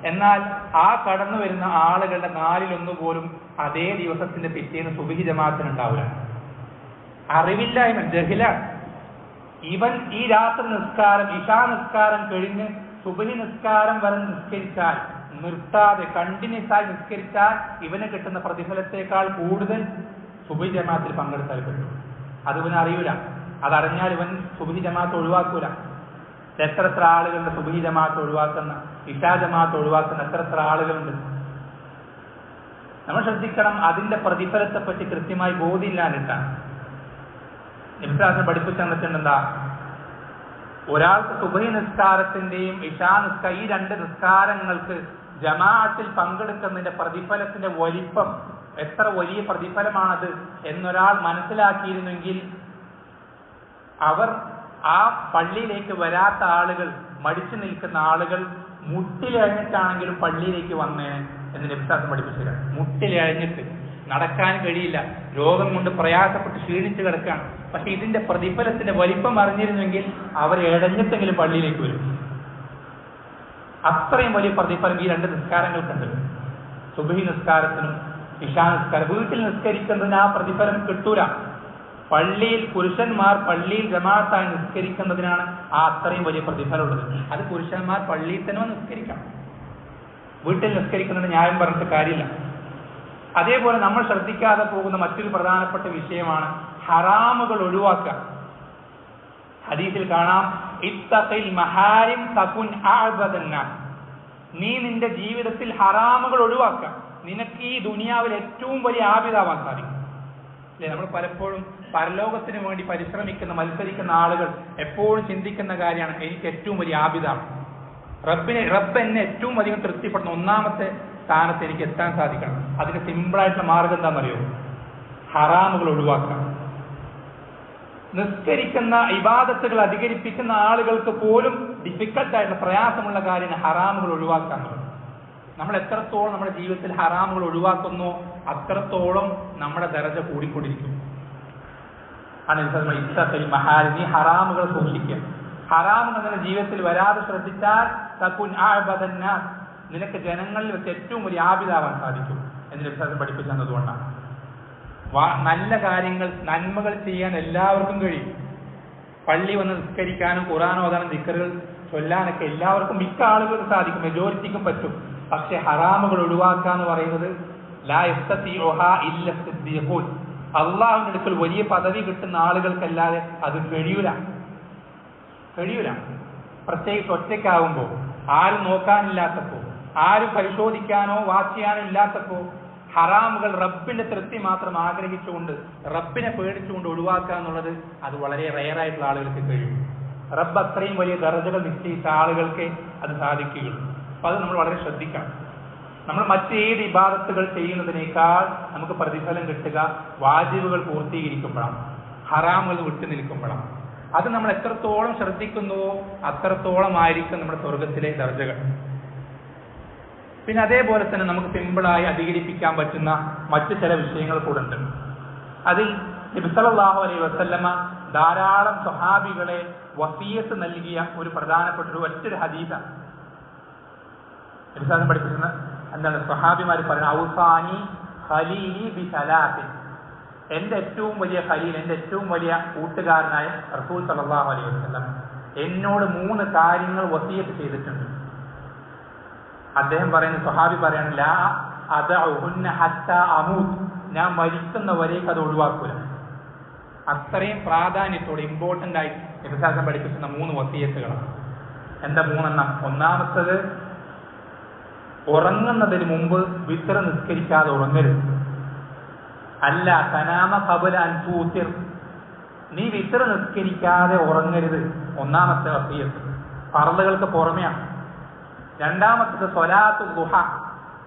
എന്നാൽ ആ കടന്നു വരുന്ന ആളുകളുടെ 4-1 പോലും അതേ ദിവസത്തിന്റെ പിറ്റേന്ന് സുബ്ഹി ജമാഅത്തിന് ഉണ്ടാവില്ല. അറിവില്ലായ്മ, ജഹിലാണ്. ഇവൻ ഈ രാത്രി നിസ്കാരം, ഇശാ നിസ്കാരം കഴിഞ്ഞ് സുബ്ഹി നിസ്കാരം വരെ നിസ്കരിച്ചാൽ, നിർത്താതെ കണ്ടിന്യൂസ് ആയി നിസ്കരിച്ചാൽ ഇവന് കിട്ടുന്ന പ്രതിഫലത്തെക്കാൾ കൂടുതൽ സുബ്ഹി ജമാഅത്തിൽ പങ്കെടുത്താൽ കിട്ടും. അത് ഇവന് അറിയില്ല. അതറിഞ്ഞാൽ ഇവൻ സുബ്ഹി ജമാഅത്ത് ഒഴിവാക്കൂല. എത്ര ആളുകളുണ്ട് സുബ്ഹി ജമാഅത്ത് ഒഴിവാക്കുന്ന, ഇശാ ജമാഅത്ത് ഒഴിവാക്കുന്ന എത്ര ആളുകളുണ്ട്? നമ്മൾ ശ്രദ്ധിക്കണം. അതിന്റെ പ്രതിഫലത്തെ പറ്റി കൃത്യമായി ബോധ്യമില്ലാഞ്ഞിട്ടാണ്. നിസ്കാരം പഠിപ്പിച്ചു തന്നിട്ടുണ്ടെന്താ? ഒരാൾക്ക് സുബ്ഹി നിസ്കാരത്തിന്റെയും ഇശാ നിസ്കാരം, ഈ 2 നിസ്കാരങ്ങൾക്ക് ജമാഅത്തിൽ പങ്കെടുക്കുന്നതിന്റെ പ്രതിഫലത്തിന്റെ വലിപ്പം, എത്ര വലിയ പ്രതിഫലമാണത് എന്നൊരാൾ മനസ്സിലാക്കിയിരുന്നെങ്കിൽ അവർ ആ പള്ളിയിലേക്ക് വരാത്ത ആളുകൾ, മടിച്ചു നിൽക്കുന്ന ആളുകൾ മുട്ടിലഴിഞ്ഞിട്ടാണെങ്കിലും പള്ളിയിലേക്ക് വന്നേനെ എന്ന് നബിസാസം പഠിപ്പിച്ചില്ല. മുട്ടിലഴിഞ്ഞിട്ട് നടക്കാൻ കഴിയില്ല, രോഗം കൊണ്ട് പ്രയാസപ്പെട്ട് ക്ഷീണിച്ച് കിടക്കുകയാണ്. പക്ഷെ ഇതിന്റെ പ്രതിഫലത്തിന്റെ വലിപ്പം അറിഞ്ഞിരുന്നെങ്കിൽ അവർ ഇഴഞ്ഞിട്ടെങ്കിലും പള്ളിയിലേക്ക് വരും. അത്രയും വലിയ പ്രതിഫലം ഈ 2 നിസ്കാരങ്ങൾക്കുണ്ട്. സുബ്ഹി നിസ്കാരത്തിനും ഇശാ നിസ്കാരം. വീട്ടിൽ നിസ്കരിക്കുന്നതിന് ആ പ്രതിഫലം കിട്ടൂല. പള്ളിയിൽ പുരുഷന്മാർ പള്ളിയിൽ ജമാഅത്തായി നിസ്കരിക്കുന്നതിനാണ് ആ അത്രയും വലിയ പ്രതിഫലമുള്ളത്. അത് പുരുഷന്മാർ പള്ളിയിൽ തന്നെ നിസ്കരിക്കണം. വീട്ടിൽ നിസ്കരിക്കുന്നതിന് ന്യായം പറഞ്ഞിട്ട് കാര്യമില്ല. അതേപോലെ നമ്മൾ ശ്രദ്ധിക്കാതെ പോകുന്ന മറ്റൊരു പ്രധാനപ്പെട്ട വിഷയമാണ് ഹറാമുകൾ ഒഴിവാക്കുക. ഹദീസിൽ കാണാം, ഇത്തഖിൽ മഹാരിം തകുൻ അഅബദന്നാസ്. നീ നിന്റെ ജീവിതത്തിൽ ഹറാമുകൾ ഒഴിവാക്കുക. നിനക്ക് ഈ ദുനിയാവിൽ ഏറ്റവും വലിയ ആബിദാവാൻ സാധിക്കും. അല്ലെ, നമ്മൾ പലപ്പോഴും പരലോകത്തിന് വേണ്ടി പരിശ്രമിക്കുന്ന മത്സരിക്കുന്ന ആളുകൾ എപ്പോഴും ചിന്തിക്കുന്ന കാര്യമാണ്, എനിക്ക് ഏറ്റവും വലിയ ആബിദാണ്, റബ്ബ് എന്നെ ഏറ്റവും അധികം തൃപ്തിപ്പെടുന്ന ഒന്നാമത്തെ സ്ഥാനത്ത് എനിക്ക് എത്താൻ സാധിക്കണം. അതിന് സിമ്പിളായിട്ടുള്ള മാർഗം എന്താണെന്നറിയോ? ഹറാമുകൾ ഒഴിവാക്കുക. നിസ്കരിക്കുന്ന ഇബാദത്തുകൾ അധികരിപ്പിക്കുന്ന ആളുകൾക്ക് പോലും ഡിഫിക്കൽട്ടായിട്ടുള്ള പ്രയാസമുള്ള കാര്യമാണ് ഹറാമുകൾ ഒഴിവാക്കുക എന്നുള്ളത്. നമ്മൾ എത്രത്തോളം നമ്മുടെ ജീവിതത്തിൽ ഹറാമുകൾ ഒഴിവാക്കുന്നോ അത്രത്തോളം നമ്മുടെ ദറജ കൂടിക്കൊണ്ടിരിക്കും. നീ ഹറാമുകൾ സൂക്ഷിക്കുക. ഹറാമുകൾ നിന്റെ ജീവിതത്തിൽ വരാതെ ശ്രദ്ധിച്ചാൽ നിനക്ക് ജനങ്ങളിൽ വെച്ച് ഏറ്റവും വലിയ ആബിദാവാൻ സാധിക്കും എന്ന് വിശ്വാസം പഠിപ്പിച്ചു തന്നതുകൊണ്ടാണ്. നല്ല കാര്യങ്ങൾ, നന്മകൾ ചെയ്യാൻ എല്ലാവർക്കും കഴിയും. പള്ളി വന്ന് നിസ്കരിക്കാനും ഖുർആൻ ഓതാനും ദിക്റുകൾ ചൊല്ലാനൊക്കെ എല്ലാവർക്കും, മിക്ക ആളുകൾക്ക് സാധിക്കും, മെജോറിറ്റിക്കും പറ്റും. പക്ഷെ ഹറാമുകൾ ഒഴിവാക്കുക എന്ന് പറയുന്നത് ലാ യസ്തതിഉഹാ ഇല്ല സിദ്ദീഖൂൻ, അള്ളാഹുവിന്റെ അടുക്കൽ വലിയ പദവി കിട്ടുന്ന ആളുകൾക്കല്ലാതെ അത് കഴിയൂല. പ്രത്യേകിച്ച് ഒറ്റയ്ക്കാവുമ്പോൾ, ആരും നോക്കാനില്ലാത്തപ്പോൾ, ആരും പരിശോധിക്കാനോ വാച്ച് ചെയ്യാനോ ഇല്ലാത്തപ്പോൾ ഹറാമുകൾ റബ്ബിന്റെ തൃപ്തി മാത്രം ആഗ്രഹിച്ചുകൊണ്ട്, റബ്ബിനെ പേടിച്ചുകൊണ്ട് ഒഴിവാക്കുക എന്നുള്ളത് അത് വളരെ റെയറായിട്ടുള്ള ആളുകൾക്ക് കഴിയും. റബ്ബ് അത്രയും വലിയ ദർജകൾ നിശ്ചയിച്ച ആളുകൾക്ക് അത് സാധിക്കുകയുള്ളൂ. അപ്പൊ അത് നമ്മൾ വളരെ ശ്രദ്ധിക്കണം. നമ്മൾ മറ്റേത് ഇബാദത്തുകൾ ചെയ്യുന്നതിനേക്കാൾ നമുക്ക് പ്രതിഫലം കിട്ടുക വാജിബുകൾ പൂർത്തീകരിക്കുമ്പോഴാണ്, ഹറാമുകൾ വിട്ടു നിൽക്കുമ്പോഴാണ്. അത് നമ്മൾ എത്രത്തോളം ശ്രദ്ധിക്കുന്നുവോ അത്രത്തോളം ആയിരിക്കും നമ്മുടെ സ്വർഗത്തിലെ ദർജകൾ. പിന്നെ അതേപോലെ തന്നെ നമുക്ക് സിമ്പിളായി അധികരിപ്പിക്കാൻ പറ്റുന്ന മറ്റു ചില വിഷയങ്ങൾ കൂടെ ഉണ്ട്. അതിൽ നബി സല്ലല്ലാഹു അലൈഹി വസല്ലമ ധാരാളം സ്വഹാബികളെ വസിയത്ത് നൽകിയ ഒരു പ്രധാനപ്പെട്ട ഒറ്റൊരു ഹദീസാണ്. നബി സല്ലല്ലാഹു പഠിപ്പിക്കുന്ന എന്താണ്? സ്വഹാബിമാർ പറയുന്നത്, ഔസാനി ഖലീലി ബിസലാത്തിൻ, എന്റെ ഏറ്റവും വലിയ ഖലീൽ, എന്റെ ഏറ്റവും വലിയ കൂട്ടുകാരനായ റസൂൽ സല്ലല്ലാഹു അലൈഹി വസല്ലം എന്നോട് 3 കാര്യങ്ങൾ വസിയത്ത് ചെയ്തിട്ടുണ്ട്. അദ്ദേഹം പറയുന്ന, സ്വഹാബി പറയാണ്, ലാ അദഉഹുന്ന ഹത്താ അമൂത്, ഞാൻ മരിക്കുന്നവരേക്ക് അത് ഒഴിവാക്കൂല. അത്രയും പ്രാധാന്യത്തോടെ ഇമ്പോർട്ടന്റ് ആയി നബിസാസം പഠിപ്പിക്കുന്ന 3 വസിയത്തുകളാണ്. എന്താ 3 ഒന്നാമത്തത്, ഉറങ്ങുന്നതിന് മുമ്പ് വിത്ർ നിസ്കരിക്കാതെ ഉറങ്ങരുത്. അല്ല തനാമ ഖബല അൻ തൂതിർ, നീ വിത്ർ നിസ്കരിക്കാതെ ഉറങ്ങരുത്. ഒന്നാമത്തെ വസിയത്ത് ഫർളുകൾക്ക് പുറമെയാണ്. രണ്ടാമത്തത് സ്വലാത്തു ദുഹ,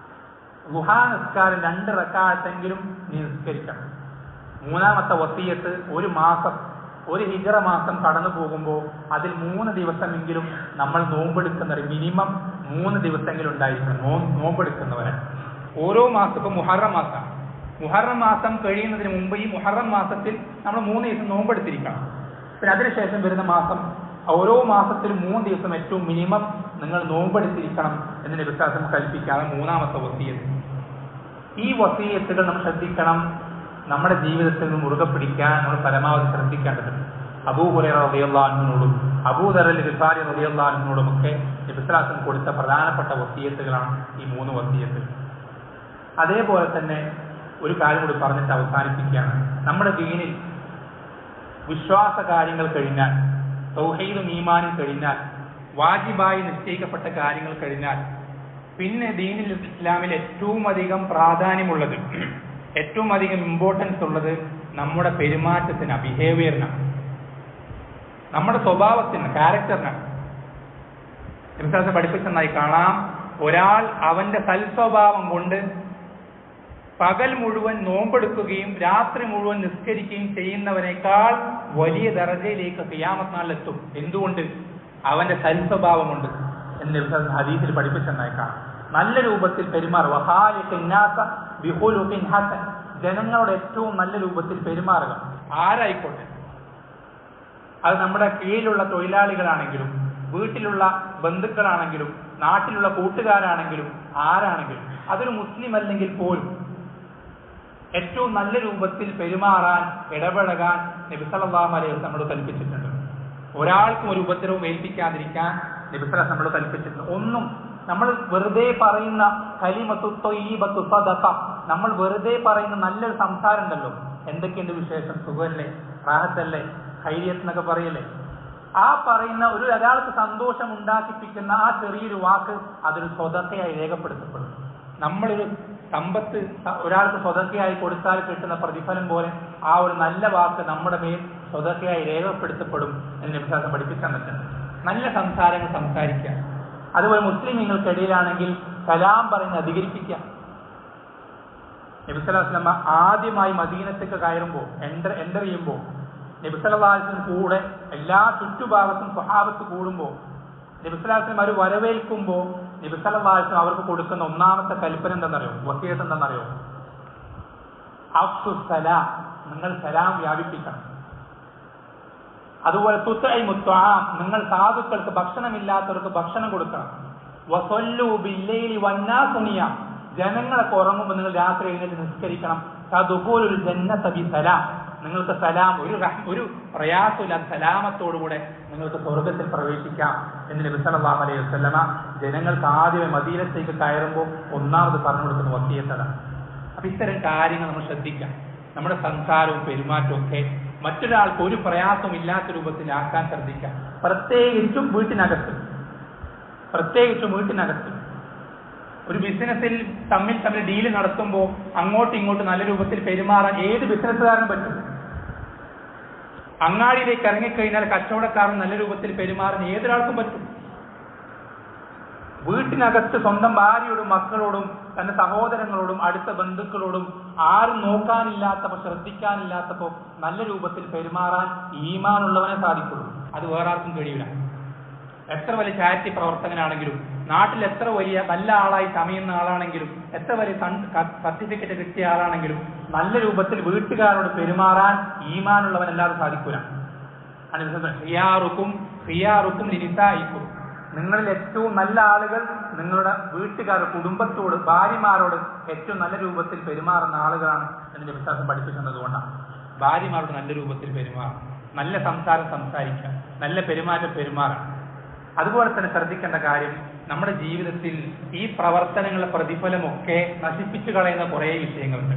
ദുഹാ നിസ്കാരം 2 റക്അത്തെങ്കിലും നീ നിസ്കരിക്കണം. മൂന്നാമത്തെ വസിയത്ത്, ഒരു മാസം, ഒരു ഹിജ്റ മാസം കടന്നു പോകുമ്പോൾ അതിൽ 3 ദിവസമെങ്കിലും നമ്മൾ നോമ്പെടുക്കുന്നവർ, മിനിമം 3 ദിവസമെങ്കിലും ഉണ്ടായിരിക്കണം നോമ്പെടുക്കുന്നവരാണ്. ഓരോ മാസം, ഇപ്പൊ മുഹറം മാസം കഴിയുന്നതിന് മുമ്പ് ഈ മുഹറം മാസത്തിൽ നമ്മൾ 3 ദിവസം നോമ്പെടുത്തിരിക്കണം. പിന്നെ അതിനുശേഷം വരുന്ന മാസം, ഓരോ മാസത്തിലും 3 ദിവസം ഏറ്റവും മിനിമം നിങ്ങൾ നോമ്പെടുത്തിരിക്കണം എന്നതിന്റെ വിശ്വാസം കൽപ്പിക്കാതെ മൂന്നാമത്തെ വസിയത്ത്. ഈ വസിയത്തുകൾ നമ്മൾ ശ്രദ്ധിക്കണം. നമ്മുടെ ജീവിതത്തിൽ നിന്ന് മുറുകെ പിടിക്കാൻ നമ്മൾ പരമാവധി ശ്രദ്ധിക്കേണ്ടതുണ്ട്. അബൂ ഹുറൈറ റളിയല്ലാഹു അൻഹുവിനോടും അബൂ ദർ അൽ-ഗിഫാരി റളിയല്ലാഹു അൻഹുവിനോടും ഒക്കെ നബിസ്വലാസം കൊടുത്ത പ്രധാനപ്പെട്ട വസിയത്തുകളാണ് ഈ 3 വസിയത്തുകൾ. അതേപോലെ തന്നെ ഒരു കാര്യം കൂടി പറഞ്ഞിട്ട് അവസാനിപ്പിക്കുകയാണ്. നമ്മുടെ ദീനിൽ വിശ്വാസ കാര്യങ്ങൾ കഴിഞ്ഞാൽ, തൗഹീദും ഈമാനും കഴിഞ്ഞാൽ, വാജിബായി നിശ്ചയിക്കപ്പെട്ട കാര്യങ്ങൾ കഴിഞ്ഞാൽ, പിന്നെ ദീനിൽ ഇസ്ലാമിൽ ഏറ്റവും അധികം പ്രാധാന്യമുള്ളത്, ഏറ്റവും അധികം ഇമ്പോർട്ടൻസ് ഉള്ളത് നമ്മുടെ പെരുമാറ്റത്തിനാണ്, ബിഹേവിയറിനാണ്, നമ്മുടെ സ്വഭാവത്തിന്, ക്യാരക്ടറിനാണ്. നബിസ്വലാസം പഠിപ്പിച്ചതായി കാണാം, ഒരാൾ അവന്റെ സൽസ്വഭാവം കൊണ്ട് പകൽ മുഴുവൻ നോമ്പെടുക്കുകയും രാത്രി മുഴുവൻ നിസ്കരിക്കുകയും ചെയ്യുന്നവനേക്കാൾ വലിയ ദറജയിലേക്ക് ഖിയാമത്ത് നാളിലെത്തും. എന്തുകൊണ്ട്? അവന്റെ സൽസ്വഭാവമുണ്ട് എന്ന് ഹദീസിൽ പഠിപ്പിച്ചതായി കാണാം. നല്ല രൂപത്തിൽ പെരുമാറുക, ജനങ്ങളുടെ ഏറ്റവും നല്ല രൂപത്തിൽ പെരുമാറുക. ആരായിക്കോട്ടെ, അത് നമ്മുടെ കീഴിലുള്ള തൊഴിലാളികളാണെങ്കിലും, വീട്ടിലുള്ള ബന്ധുക്കളാണെങ്കിലും, നാട്ടിലുള്ള കൂട്ടുകാരാണെങ്കിലും, ആരാണെങ്കിലും, അതൊരു മുസ്ലിം അല്ലെങ്കിൽ പോലും ഏറ്റവും നല്ല രൂപത്തിൽ പെരുമാറാൻ, ഇടപഴകാൻ നബി സല്ലല്ലാഹു അലൈഹി വസല്ലം നമ്മളോട് കൽപ്പിച്ചിട്ടുണ്ട്. ഒരാൾക്കും ഒരു ഉപദ്രവം ഏൽപ്പിക്കാതിരിക്കാൻ നബി സല്ലല്ലാഹു അലൈഹി വസല്ലം നമ്മളോട് കൽപ്പിച്ചിട്ടുണ്ട്. ഒന്നും നമ്മൾ വെറുതെ പറയുന്ന കലിമത്തു ത്വയ്യിബത്തു സദഖ, നമ്മൾ വെറുതെ പറയുന്ന നല്ലൊരു സംസാരം ഉണ്ടല്ലോ, എന്തൊക്കെയുണ്ട് വിശേഷം, സുഖമല്ലേ, റാഹത്തല്ലേ, ഖൈരിയത്ത് എന്നൊക്കെ പറയല്ലേ, ആ പറയുന്ന ഒരാൾക്ക് സന്തോഷം ഉണ്ടാക്കിപ്പിക്കുന്ന ആ ചെറിയൊരു വാക്ക് അതൊരു സ്വതക്കയായി രേഖപ്പെടുത്തപ്പെടും. നമ്മളൊരു സമ്പത്ത് ഒരാൾക്ക് സ്വതക്കയായി കൊടുത്താൽ കിട്ടുന്ന പ്രതിഫലം പോലെ ആ ഒരു നല്ല വാക്ക് നമ്മുടെ മേൽ സ്വതക്കയായി രേഖപ്പെടുത്തപ്പെടും എന്ന് വിശ്വാസം പഠിപ്പിക്കാൻ പറ്റുന്നത്. നല്ല സംസാരങ്ങൾ സംസാരിക്കുക. അതുപോലെ മുസ്ലിമീങ്ങൾക്കിടയിലാണെങ്കിൽ സലാം പറഞ്ഞ് അധികരിപ്പിക്കുക. നബി സല്ലല്ലാഹു അലൈഹി വസല്ലം ആദ്യമായി മദീനത്തേക്ക് കയറുമ്പോൾ എൻ്റർ ചെയ്യുമ്പോൾ നബി സല്ലല്ലാഹു അലൈഹി വസല്ലം കൂടെ എല്ലാ ചുറ്റുഭാഗത്തും സ്വഹാബത്ത് കൂടുമ്പോൾ നബി സല്ലല്ലാഹു അലൈഹി വസല്ലം അവർ വരവേൽക്കുമ്പോൾ നബി സല്ലല്ലാഹു അലൈഹി വസല്ലം അവർക്ക് കൊടുക്കുന്ന ഒന്നാമത്തെ കൽപ്പന എന്താണെന്നറിയോ? വസിയത്ത് എന്താണെന്നറിയോ? അഫ്ശു സലാം, നിങ്ങൾ സലാം വ്യാപിപ്പിക്കണം. അതുപോലെ തുത്ഇമു ത്വആം, നിങ്ങൾ സാധുക്കൾക്ക് ഭക്ഷണമില്ലാത്തവർക്ക് ഭക്ഷണം കൊടുക്കണം. വസല്ലു ബില്ലൈലി വന്നാസു നിയാം, ജനങ്ങളൊക്കെ ഉറങ്ങുമ്പോൾ നിങ്ങൾ രാത്രി എഴുന്നേറ്റ് നിസ്കരിക്കണം. തദ്ഖുലുൽ ജന്നത ബിസലാം, നിങ്ങൾക്ക് സലാം ഒരു പ്രയാസമില്ലാത്ത സലാമത്തോടുകൂടെ നിങ്ങൾക്ക് സ്വർഗത്തിൽ പ്രവേശിക്കാം എന്ന് നബി സല്ലല്ലാഹു അലൈഹി വസല്ലമ ജനങ്ങൾക്ക് ആദ്യമേ മദീനത്തേക്ക് കയറുമ്പോൾ ഒന്നാമത് പറഞ്ഞു കൊടുക്കുന്ന വസിയത്താണ്. അപ്പൊ ഇത്തരം കാര്യങ്ങൾ നമ്മൾ ശ്രദ്ധിക്കാം. നമ്മുടെ സംസാരവും പെരുമാറ്റവും ഒക്കെ മറ്റൊരാൾക്ക് ഒരു പ്രയാസവും ഇല്ലാത്ത രൂപത്തിലാക്കാൻ ശ്രദ്ധിക്കാം. പ്രത്യേകിച്ചും വീട്ടിനകത്ത് ഒരു ബിസിനസ്സിൽ തമ്മിൽ ഡീല് നടത്തുമ്പോൾ അങ്ങോട്ടും ഇങ്ങോട്ടും നല്ല രൂപത്തിൽ പെരുമാറാൻ ഏത് ബിസിനസ്സുകാരനും പറ്റും. അങ്ങാടിയിലേക്ക് ഇറങ്ങിക്കഴിഞ്ഞാൽ കച്ചവടക്കാരൻ നല്ല രൂപത്തിൽ പെരുമാറാൻ ഏതൊരാൾക്കും പറ്റും. വീട്ടിനകത്ത് സ്വന്തം ഭാര്യയോടും മക്കളോടും തന്റെ സഹോദരങ്ങളോടും അടുത്ത ബന്ധുക്കളോടും ആരും നോക്കാനില്ലാത്തപ്പോ ശ്രദ്ധിക്കാനില്ലാത്തപ്പോ നല്ല രൂപത്തിൽ പെരുമാറാൻ ഈമാനുള്ളവനെ സാധിക്കുള്ളൂ. അത് വേറെ ആർക്കും കഴിയില്ല. എത്ര വലിയ ചാരിറ്റി പ്രവർത്തകനാണെങ്കിലും, നാട്ടിൽ എത്ര വലിയ നല്ല ആളായി ചമയുന്ന ആളാണെങ്കിലും, എത്ര വലിയ സർട്ടിഫിക്കറ്റ് കിട്ടിയ ആളാണെങ്കിലും നല്ല രൂപത്തിൽ വീട്ടുകാരോട് പെരുമാറാൻ ഈമാനുള്ളവനല്ലാതെ സാധിക്കൂല. ഖിയാറുക്കും ലിനിസാഇക്കും, നിങ്ങളിൽ ഏറ്റവും നല്ല ആളുകൾ നിങ്ങളുടെ വീട്ടുകാർ, കുടുംബത്തോട്, ഭാര്യമാരോട് ഏറ്റവും നല്ല രൂപത്തിൽ പെരുമാറുന്ന ആളുകളാണ് എന്ന് വിശ്വാസം പഠിപ്പിക്കുന്നത് കൊണ്ടാണ്. ഭാര്യമാരോട് നല്ല രൂപത്തിൽ പെരുമാറാം, നല്ല സംസാരം സംസാരിക്കാം, നല്ല പെരുമാറ്റം പെരുമാറാം. അതുപോലെ തന്നെ ശ്രദ്ധിക്കേണ്ട കാര്യം, നമ്മുടെ ജീവിതത്തിൽ ഈ പ്രവർത്തനങ്ങളുടെ പ്രതിഫലമൊക്കെ നശിപ്പിച്ചു കളയുന്ന കുറേ വിഷയങ്ങളുണ്ട്.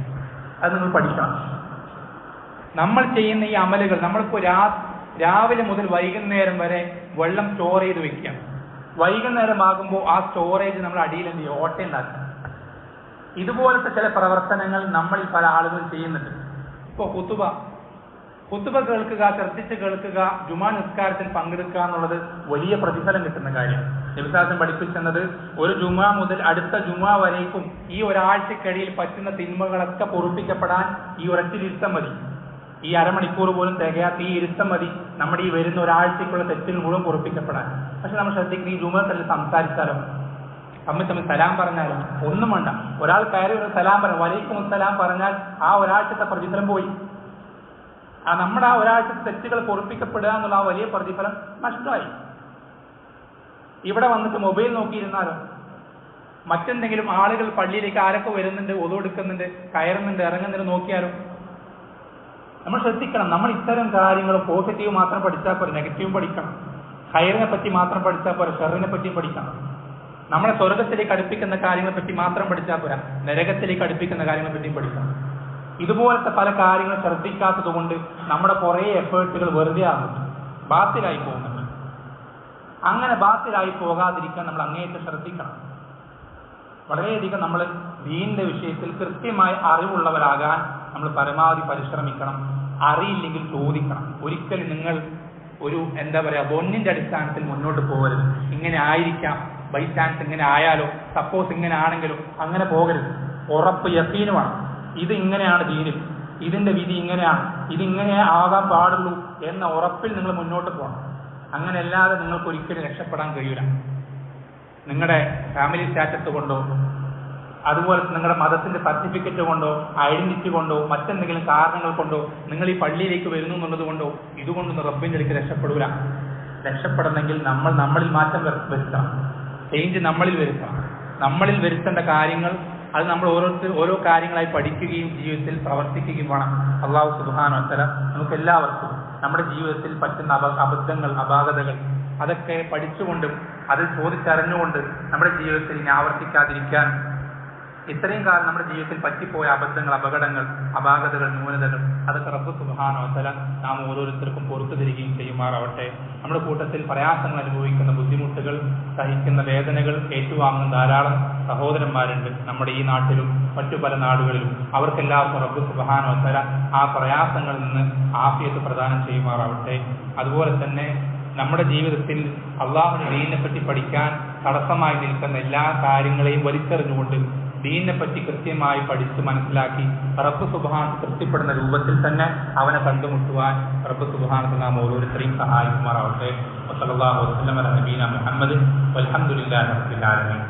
അത് നിങ്ങൾ പഠിക്കണം. നമ്മൾ ചെയ്യുന്ന ഈ അമലുകൾ, നമ്മളിപ്പോൾ രാവിലെ മുതൽ വൈകുന്നേരം വരെ വെള്ളം സ്റ്റോർ ചെയ്ത് വെക്കാം. വൈകുന്നേരമാകുമ്പോൾ ആ സ്റ്റോറേജ് നമ്മൾ അടിയിൽ എന്ത് ചെയ്യും? ഓട്ടയുണ്ടാക്കുക. ഇതുപോലത്തെ ചില പ്രവർത്തനങ്ങൾ നമ്മളിൽ പല ആളുകളും ചെയ്യുന്നുണ്ട്. ഇപ്പോൾ കുത്തുബ കേൾക്കുക, ശ്രദ്ധിച്ച് കേൾക്കുക, ജുമാ നിസ്കാരത്തിൽ പങ്കെടുക്കുക എന്നുള്ളത് വലിയ പ്രതിഫലം കിട്ടുന്ന കാര്യമാണ്. നബി സല്ലല്ലാഹു അലൈഹി വസല്ലം പഠിപ്പിക്കുന്നത് ഒരു ജുമാ മുതൽ അടുത്ത ജുമാ വരേക്കും ഈ ഒരാഴ്ചക്കിടയിൽ പറ്റുന്ന തിന്മകളൊക്കെ പൊറുപ്പിക്കപ്പെടാൻ ഈ ഒരൊറ്റ മതി. ഈ അരമണിക്കൂർ പോലും തികയാത്ത ഈ ഇരുത്തം മതി നമ്മുടെ ഈ വരുന്ന ഒരാഴ്ചക്കുള്ള തെറ്റുകൾ മുഴുവൻ പൊറുപ്പിക്കപ്പെടാൻ. പക്ഷെ നമ്മൾ ശ്രദ്ധിക്കുന്ന ഈ ജുമഅത്തിൽ സംസാരിച്ചാലും തമ്മിൽ സലാം പറഞ്ഞാലും ഒന്നും വേണ്ട. ഒരാൾ കയറി ഒരു സലാം പറഞ്ഞു, വലൈക്കും സലാം പറഞ്ഞാൽ ആ ഒരാഴ്ചത്തെ പ്രതിഫലം പോയി. നമ്മുടെ ആ ഒരാഴ്ചത്തെ തെറ്റുകൾ പൊറുപ്പിക്കപ്പെടുക എന്നുള്ള ആ വലിയ പ്രതിഫലം നഷ്ടമായി. ഇവിടെ വന്നിട്ട് മൊബൈൽ നോക്കിയിരുന്നാലോ, മറ്റെന്തെങ്കിലും ആളുകൾ പള്ളിയിലേക്ക് ആരൊക്കെ വരുന്നുണ്ട്, ഒതു എടുക്കുന്നുണ്ട്, കയറുന്നുണ്ട്, ഇറങ്ങുന്നുണ്ട് നോക്കിയാലോ. നമ്മൾ ശ്രദ്ധിക്കണം. നമ്മൾ ഇത്തരം കാര്യങ്ങൾ പോസിറ്റീവ് മാത്രം പഠിച്ചാൽ പോരെ, നെഗറ്റീവും പഠിക്കണം. ഹൈറിനെ പറ്റി മാത്രം പഠിച്ചാൽ പോരെ, ഷെറിനെ പറ്റിയും പഠിക്കണം. നമ്മളെ സ്വർഗത്തിലേക്ക് അടുപ്പിക്കുന്ന കാര്യങ്ങളെ പറ്റി മാത്രം പഠിച്ചാൽ പോരാ, നരകത്തിലേക്ക് അടുപ്പിക്കുന്ന കാര്യങ്ങളെ പറ്റിയും പഠിക്കണം. ഇതുപോലത്തെ പല കാര്യങ്ങൾ ശ്രദ്ധിക്കാത്തത് കൊണ്ട് നമ്മുടെ കുറേ എഫേർട്ടുകൾ വെറുതെ ആകുന്നു, ബാത്തിലായി പോകുന്നുണ്ട്. അങ്ങനെ ബാത്തിലായി പോകാതിരിക്കാൻ നമ്മൾ അങ്ങേയറ്റം ശ്രദ്ധിക്കണം. വളരെയധികം നമ്മൾ ദീനിന്റെ വിഷയത്തിൽ കൃത്യമായി അറിവുള്ളവരാകാൻ നമ്മൾ പരമാവധി പരിശ്രമിക്കണം. അറിയില്ലെങ്കിൽ ചോദിക്കണം. ഒരിക്കലും നിങ്ങൾ ഒരു ഒന്നിന്റെ അടിസ്ഥാനത്തിൽ മുന്നോട്ട് പോകരുത്. ഇങ്ങനെ ആയിരിക്കാം, ബൈ ചാൻസ് ഇങ്ങനെ ആയാലോ, സപ്പോസ് ഇങ്ങനെ ആണെങ്കിലും അങ്ങനെ പോകരുത്. ഉറപ്പ് യഖീനുമാണ്. ഇത് ഇങ്ങനെയാണ് ദീനിൽ, ഇതിന്റെ വിധി ഇങ്ങനെയാണ്, ഇതിങ്ങനെ ആകാൻ പാടുള്ളൂ എന്ന ഉറപ്പിൽ നിങ്ങൾ മുന്നോട്ട് പോകണം. അങ്ങനെ അല്ലാതെ നിങ്ങൾക്ക് ഒരിക്കലും രക്ഷപ്പെടാൻ കഴിയില്ല. നിങ്ങളുടെ ഫാമിലി സ്റ്റാറ്റസ് കൊണ്ടോ, അതുപോലെ നിങ്ങളുടെ മതത്തിന്റെ സർട്ടിഫിക്കറ്റ് കൊണ്ടോ, ഐഡന്റിറ്റി കൊണ്ടോ, മറ്റെന്തെങ്കിലും കാരണങ്ങൾ കൊണ്ടോ നിങ്ങൾ ഈ പള്ളിയിലേക്ക് വരുന്നു എന്നുള്ളത് കൊണ്ടോ ഇതുകൊണ്ടൊന്നും റബ്ബിന്റെ അടുക്ക് രക്ഷപ്പെടൂല. രക്ഷപ്പെടണമെങ്കിൽ നമ്മളിൽ മാറ്റം വരുത്തണം. ചേഞ്ച് നമ്മളിൽ വരുത്തണം. നമ്മളിൽ വരുത്തേണ്ട കാര്യങ്ങൾ അത് നമ്മൾ ഓരോ കാര്യങ്ങളായി പഠിക്കുകയും ജീവിതത്തിൽ പ്രവർത്തിക്കുകയും വേണം. അല്ലാഹു സുബ്ഹാനഹു വ തആല നമുക്ക് എല്ലാവർക്കും നമ്മുടെ ജീവിതത്തിൽ പറ്റുന്ന അബദ്ധങ്ങൾ, അപാകതകൾ അതൊക്കെ പഠിച്ചുകൊണ്ടും അത് ചോദിച്ചറിഞ്ഞുകൊണ്ട് നമ്മുടെ ജീവിതത്തിൽ ഇനി ആവർത്തിക്കാതിരിക്കാൻ, ഇത്രയും കാലം നമ്മുടെ ജീവിതത്തിൽ പറ്റിപ്പോയ അബദ്ധങ്ങൾ, അപകടങ്ങൾ, അപാകതകൾ, ന്യൂനതകൾ അതൊക്കെ റബ്ബ് സുബ്ഹാനഹു വ തആല നാം ഓരോരുത്തർക്കും പുറത്തു തരികയും ചെയ്യുമാറാവട്ടെ. നമ്മുടെ കൂട്ടത്തിൽ പ്രയാസങ്ങൾ അനുഭവിക്കുന്ന, ബുദ്ധിമുട്ടുകൾ സഹിക്കുന്ന, വേദനകൾ ഏറ്റുവാങ്ങുന്ന ധാരാളം സഹോദരന്മാരുണ്ട് നമ്മുടെ ഈ നാട്ടിലും മറ്റു പല നാടുകളിലും. അവർക്കെല്ലാവർക്കും റബ്ബ് സുബ്ഹാനഹു വ തആല ആ പ്രയാസങ്ങളിൽ നിന്ന് ആഫിയത്ത് പ്രദാനം ചെയ്യുമാറാവട്ടെ. അതുപോലെ തന്നെ നമ്മുടെ ജീവിതത്തിൽ അള്ളാഹുവിന്റെ ദീനിനെ പറ്റി പഠിക്കാൻ തടസ്സമായി നിൽക്കുന്ന എല്ലാ കാര്യങ്ങളെയും വലിച്ചെറിഞ്ഞുകൊണ്ട് ദീനിനെ പറ്റി കൃത്യമായി പഠിച്ച് മനസ്സിലാക്കി റബ്ബ് സുബ്ഹാനഹു തൃപ്തിപ്പെടുന്ന രൂപത്തിൽ തന്നെ അവനെ കണ്ടുമുട്ടുവാൻ റബ്ബ് സുബ്ഹാനഹു നാം ഓരോരുത്തരെയും സഹായിക്കുമാറാവട്ടെ. വസല്ലല്ലാഹു വസല്ലമ അലാ നബീന മുഹമ്മദ് വൽഹംദുലില്ലാഹി റബ്ബിൽ ആലമീൻ.